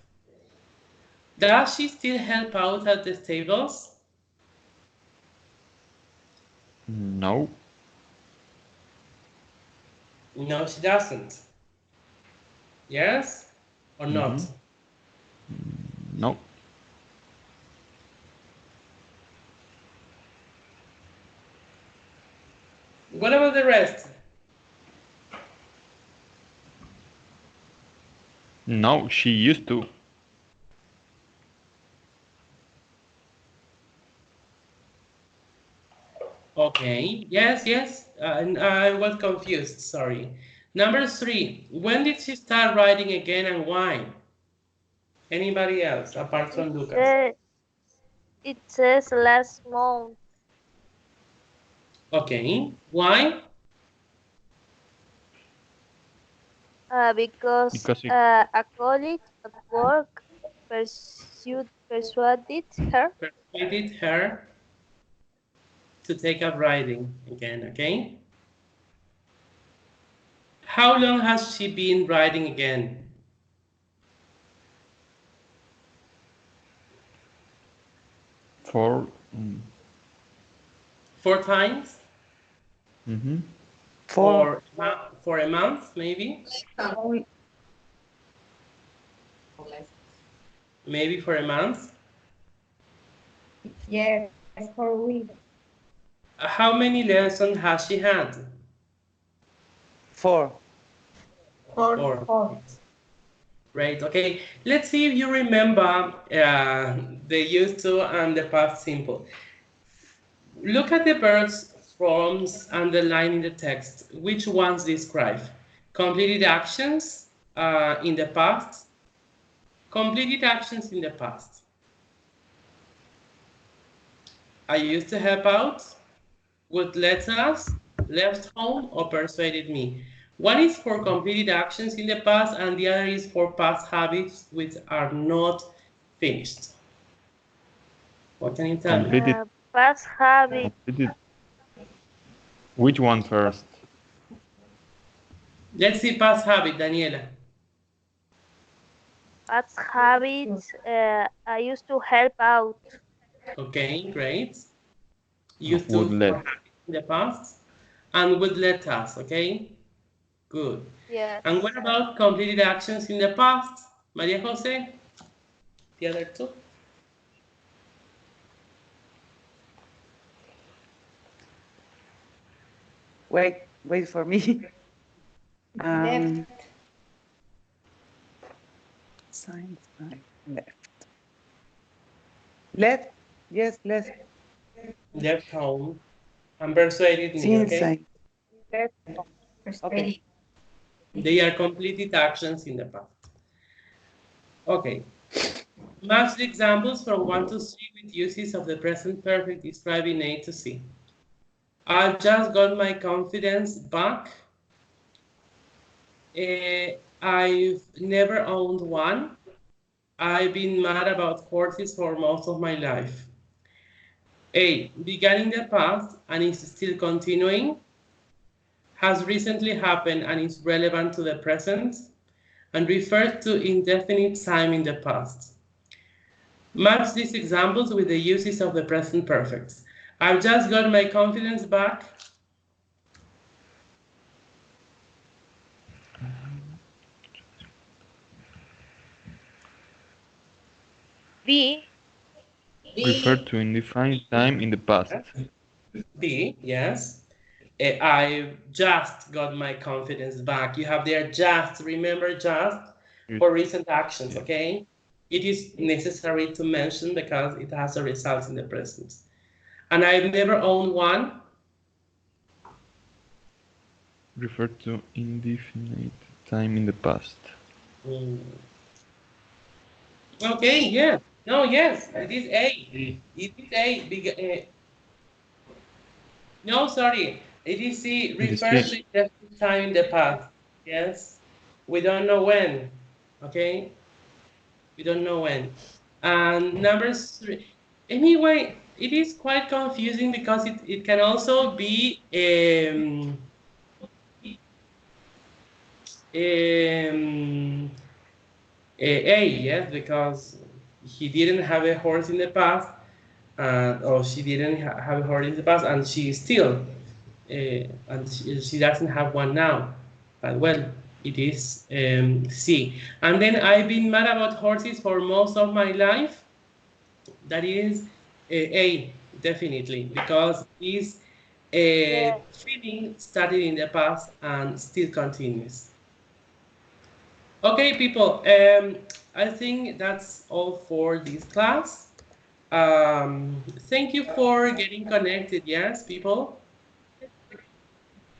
Does she still help out at the stables? No. No, she doesn't. Yes or not? No. What about the rest? No, she used to. Okay, yes. And I was confused, sorry. Number 3, when did she start riding again and why? Anybody else apart from Lucas? It says last month. Okay, why? Because a colleague at work persuaded her. Persuaded her to take up riding again, okay? How long has she been riding again? 4. 4 times? Mm-hmm. For a month, maybe? Maybe for a month? Yes, for a week. How many lessons has she had? 4. 4. Great, okay. Let's see if you remember the used to and the past simple. Look at the verbs forms underlined in the text. Which ones describe? Completed actions in the past. Completed actions in the past. I used to help out, would let us, left home, or persuaded me. One is for completed actions in the past, and the other is for past habits which are not finished. What can you tell me? Past habit. Completed. Which one first? Let's see past habit, Daniela. Past habits. I used to help out. Okay, great. Used to Would let. in the past and would let us, okay? Good. Yes. And what about completed actions in the past? Maria Jose? The other two? Wait for me. Side, left. Left, yes, left. Left home. And persuaded me, Sí, okay? inside. Left home. Okay. They are completed actions in the past. Okay. Match the examples from 1 to 3 with uses of the present perfect describing A to C. I've just got my confidence back. I've never owned one. I've been mad about horses for most of my life. A, began in the past and is still continuing, has recently happened and is relevant to the present, and refers to indefinite time in the past. Match these examples with the uses of the present perfects. I've just got my confidence back. B. Refer to indefinite time in the past. B, yes. I just got my confidence back. You have there just, remember just for recent actions, okay? It is necessary to mention because it has a result in the present. And I've never owned one. Refer to indefinite time in the past. Okay, yeah. No, yes, it is A. It is A. No, sorry. It is C. Refers to indefinite time in the past. Yes. We don't know when. Okay. We don't know when. And number 3. Anyway, it is quite confusing because it can also be A, yes, because he didn't have a horse in the past, or she didn't have a horse in the past, and she still, and she doesn't have one now. But well, it is C. And then I've been mad about horses for most of my life. That is A, definitely, because this feeling started in the past and still continues. Okay, people, I think that's all for this class. Thank you for getting connected, yes, people.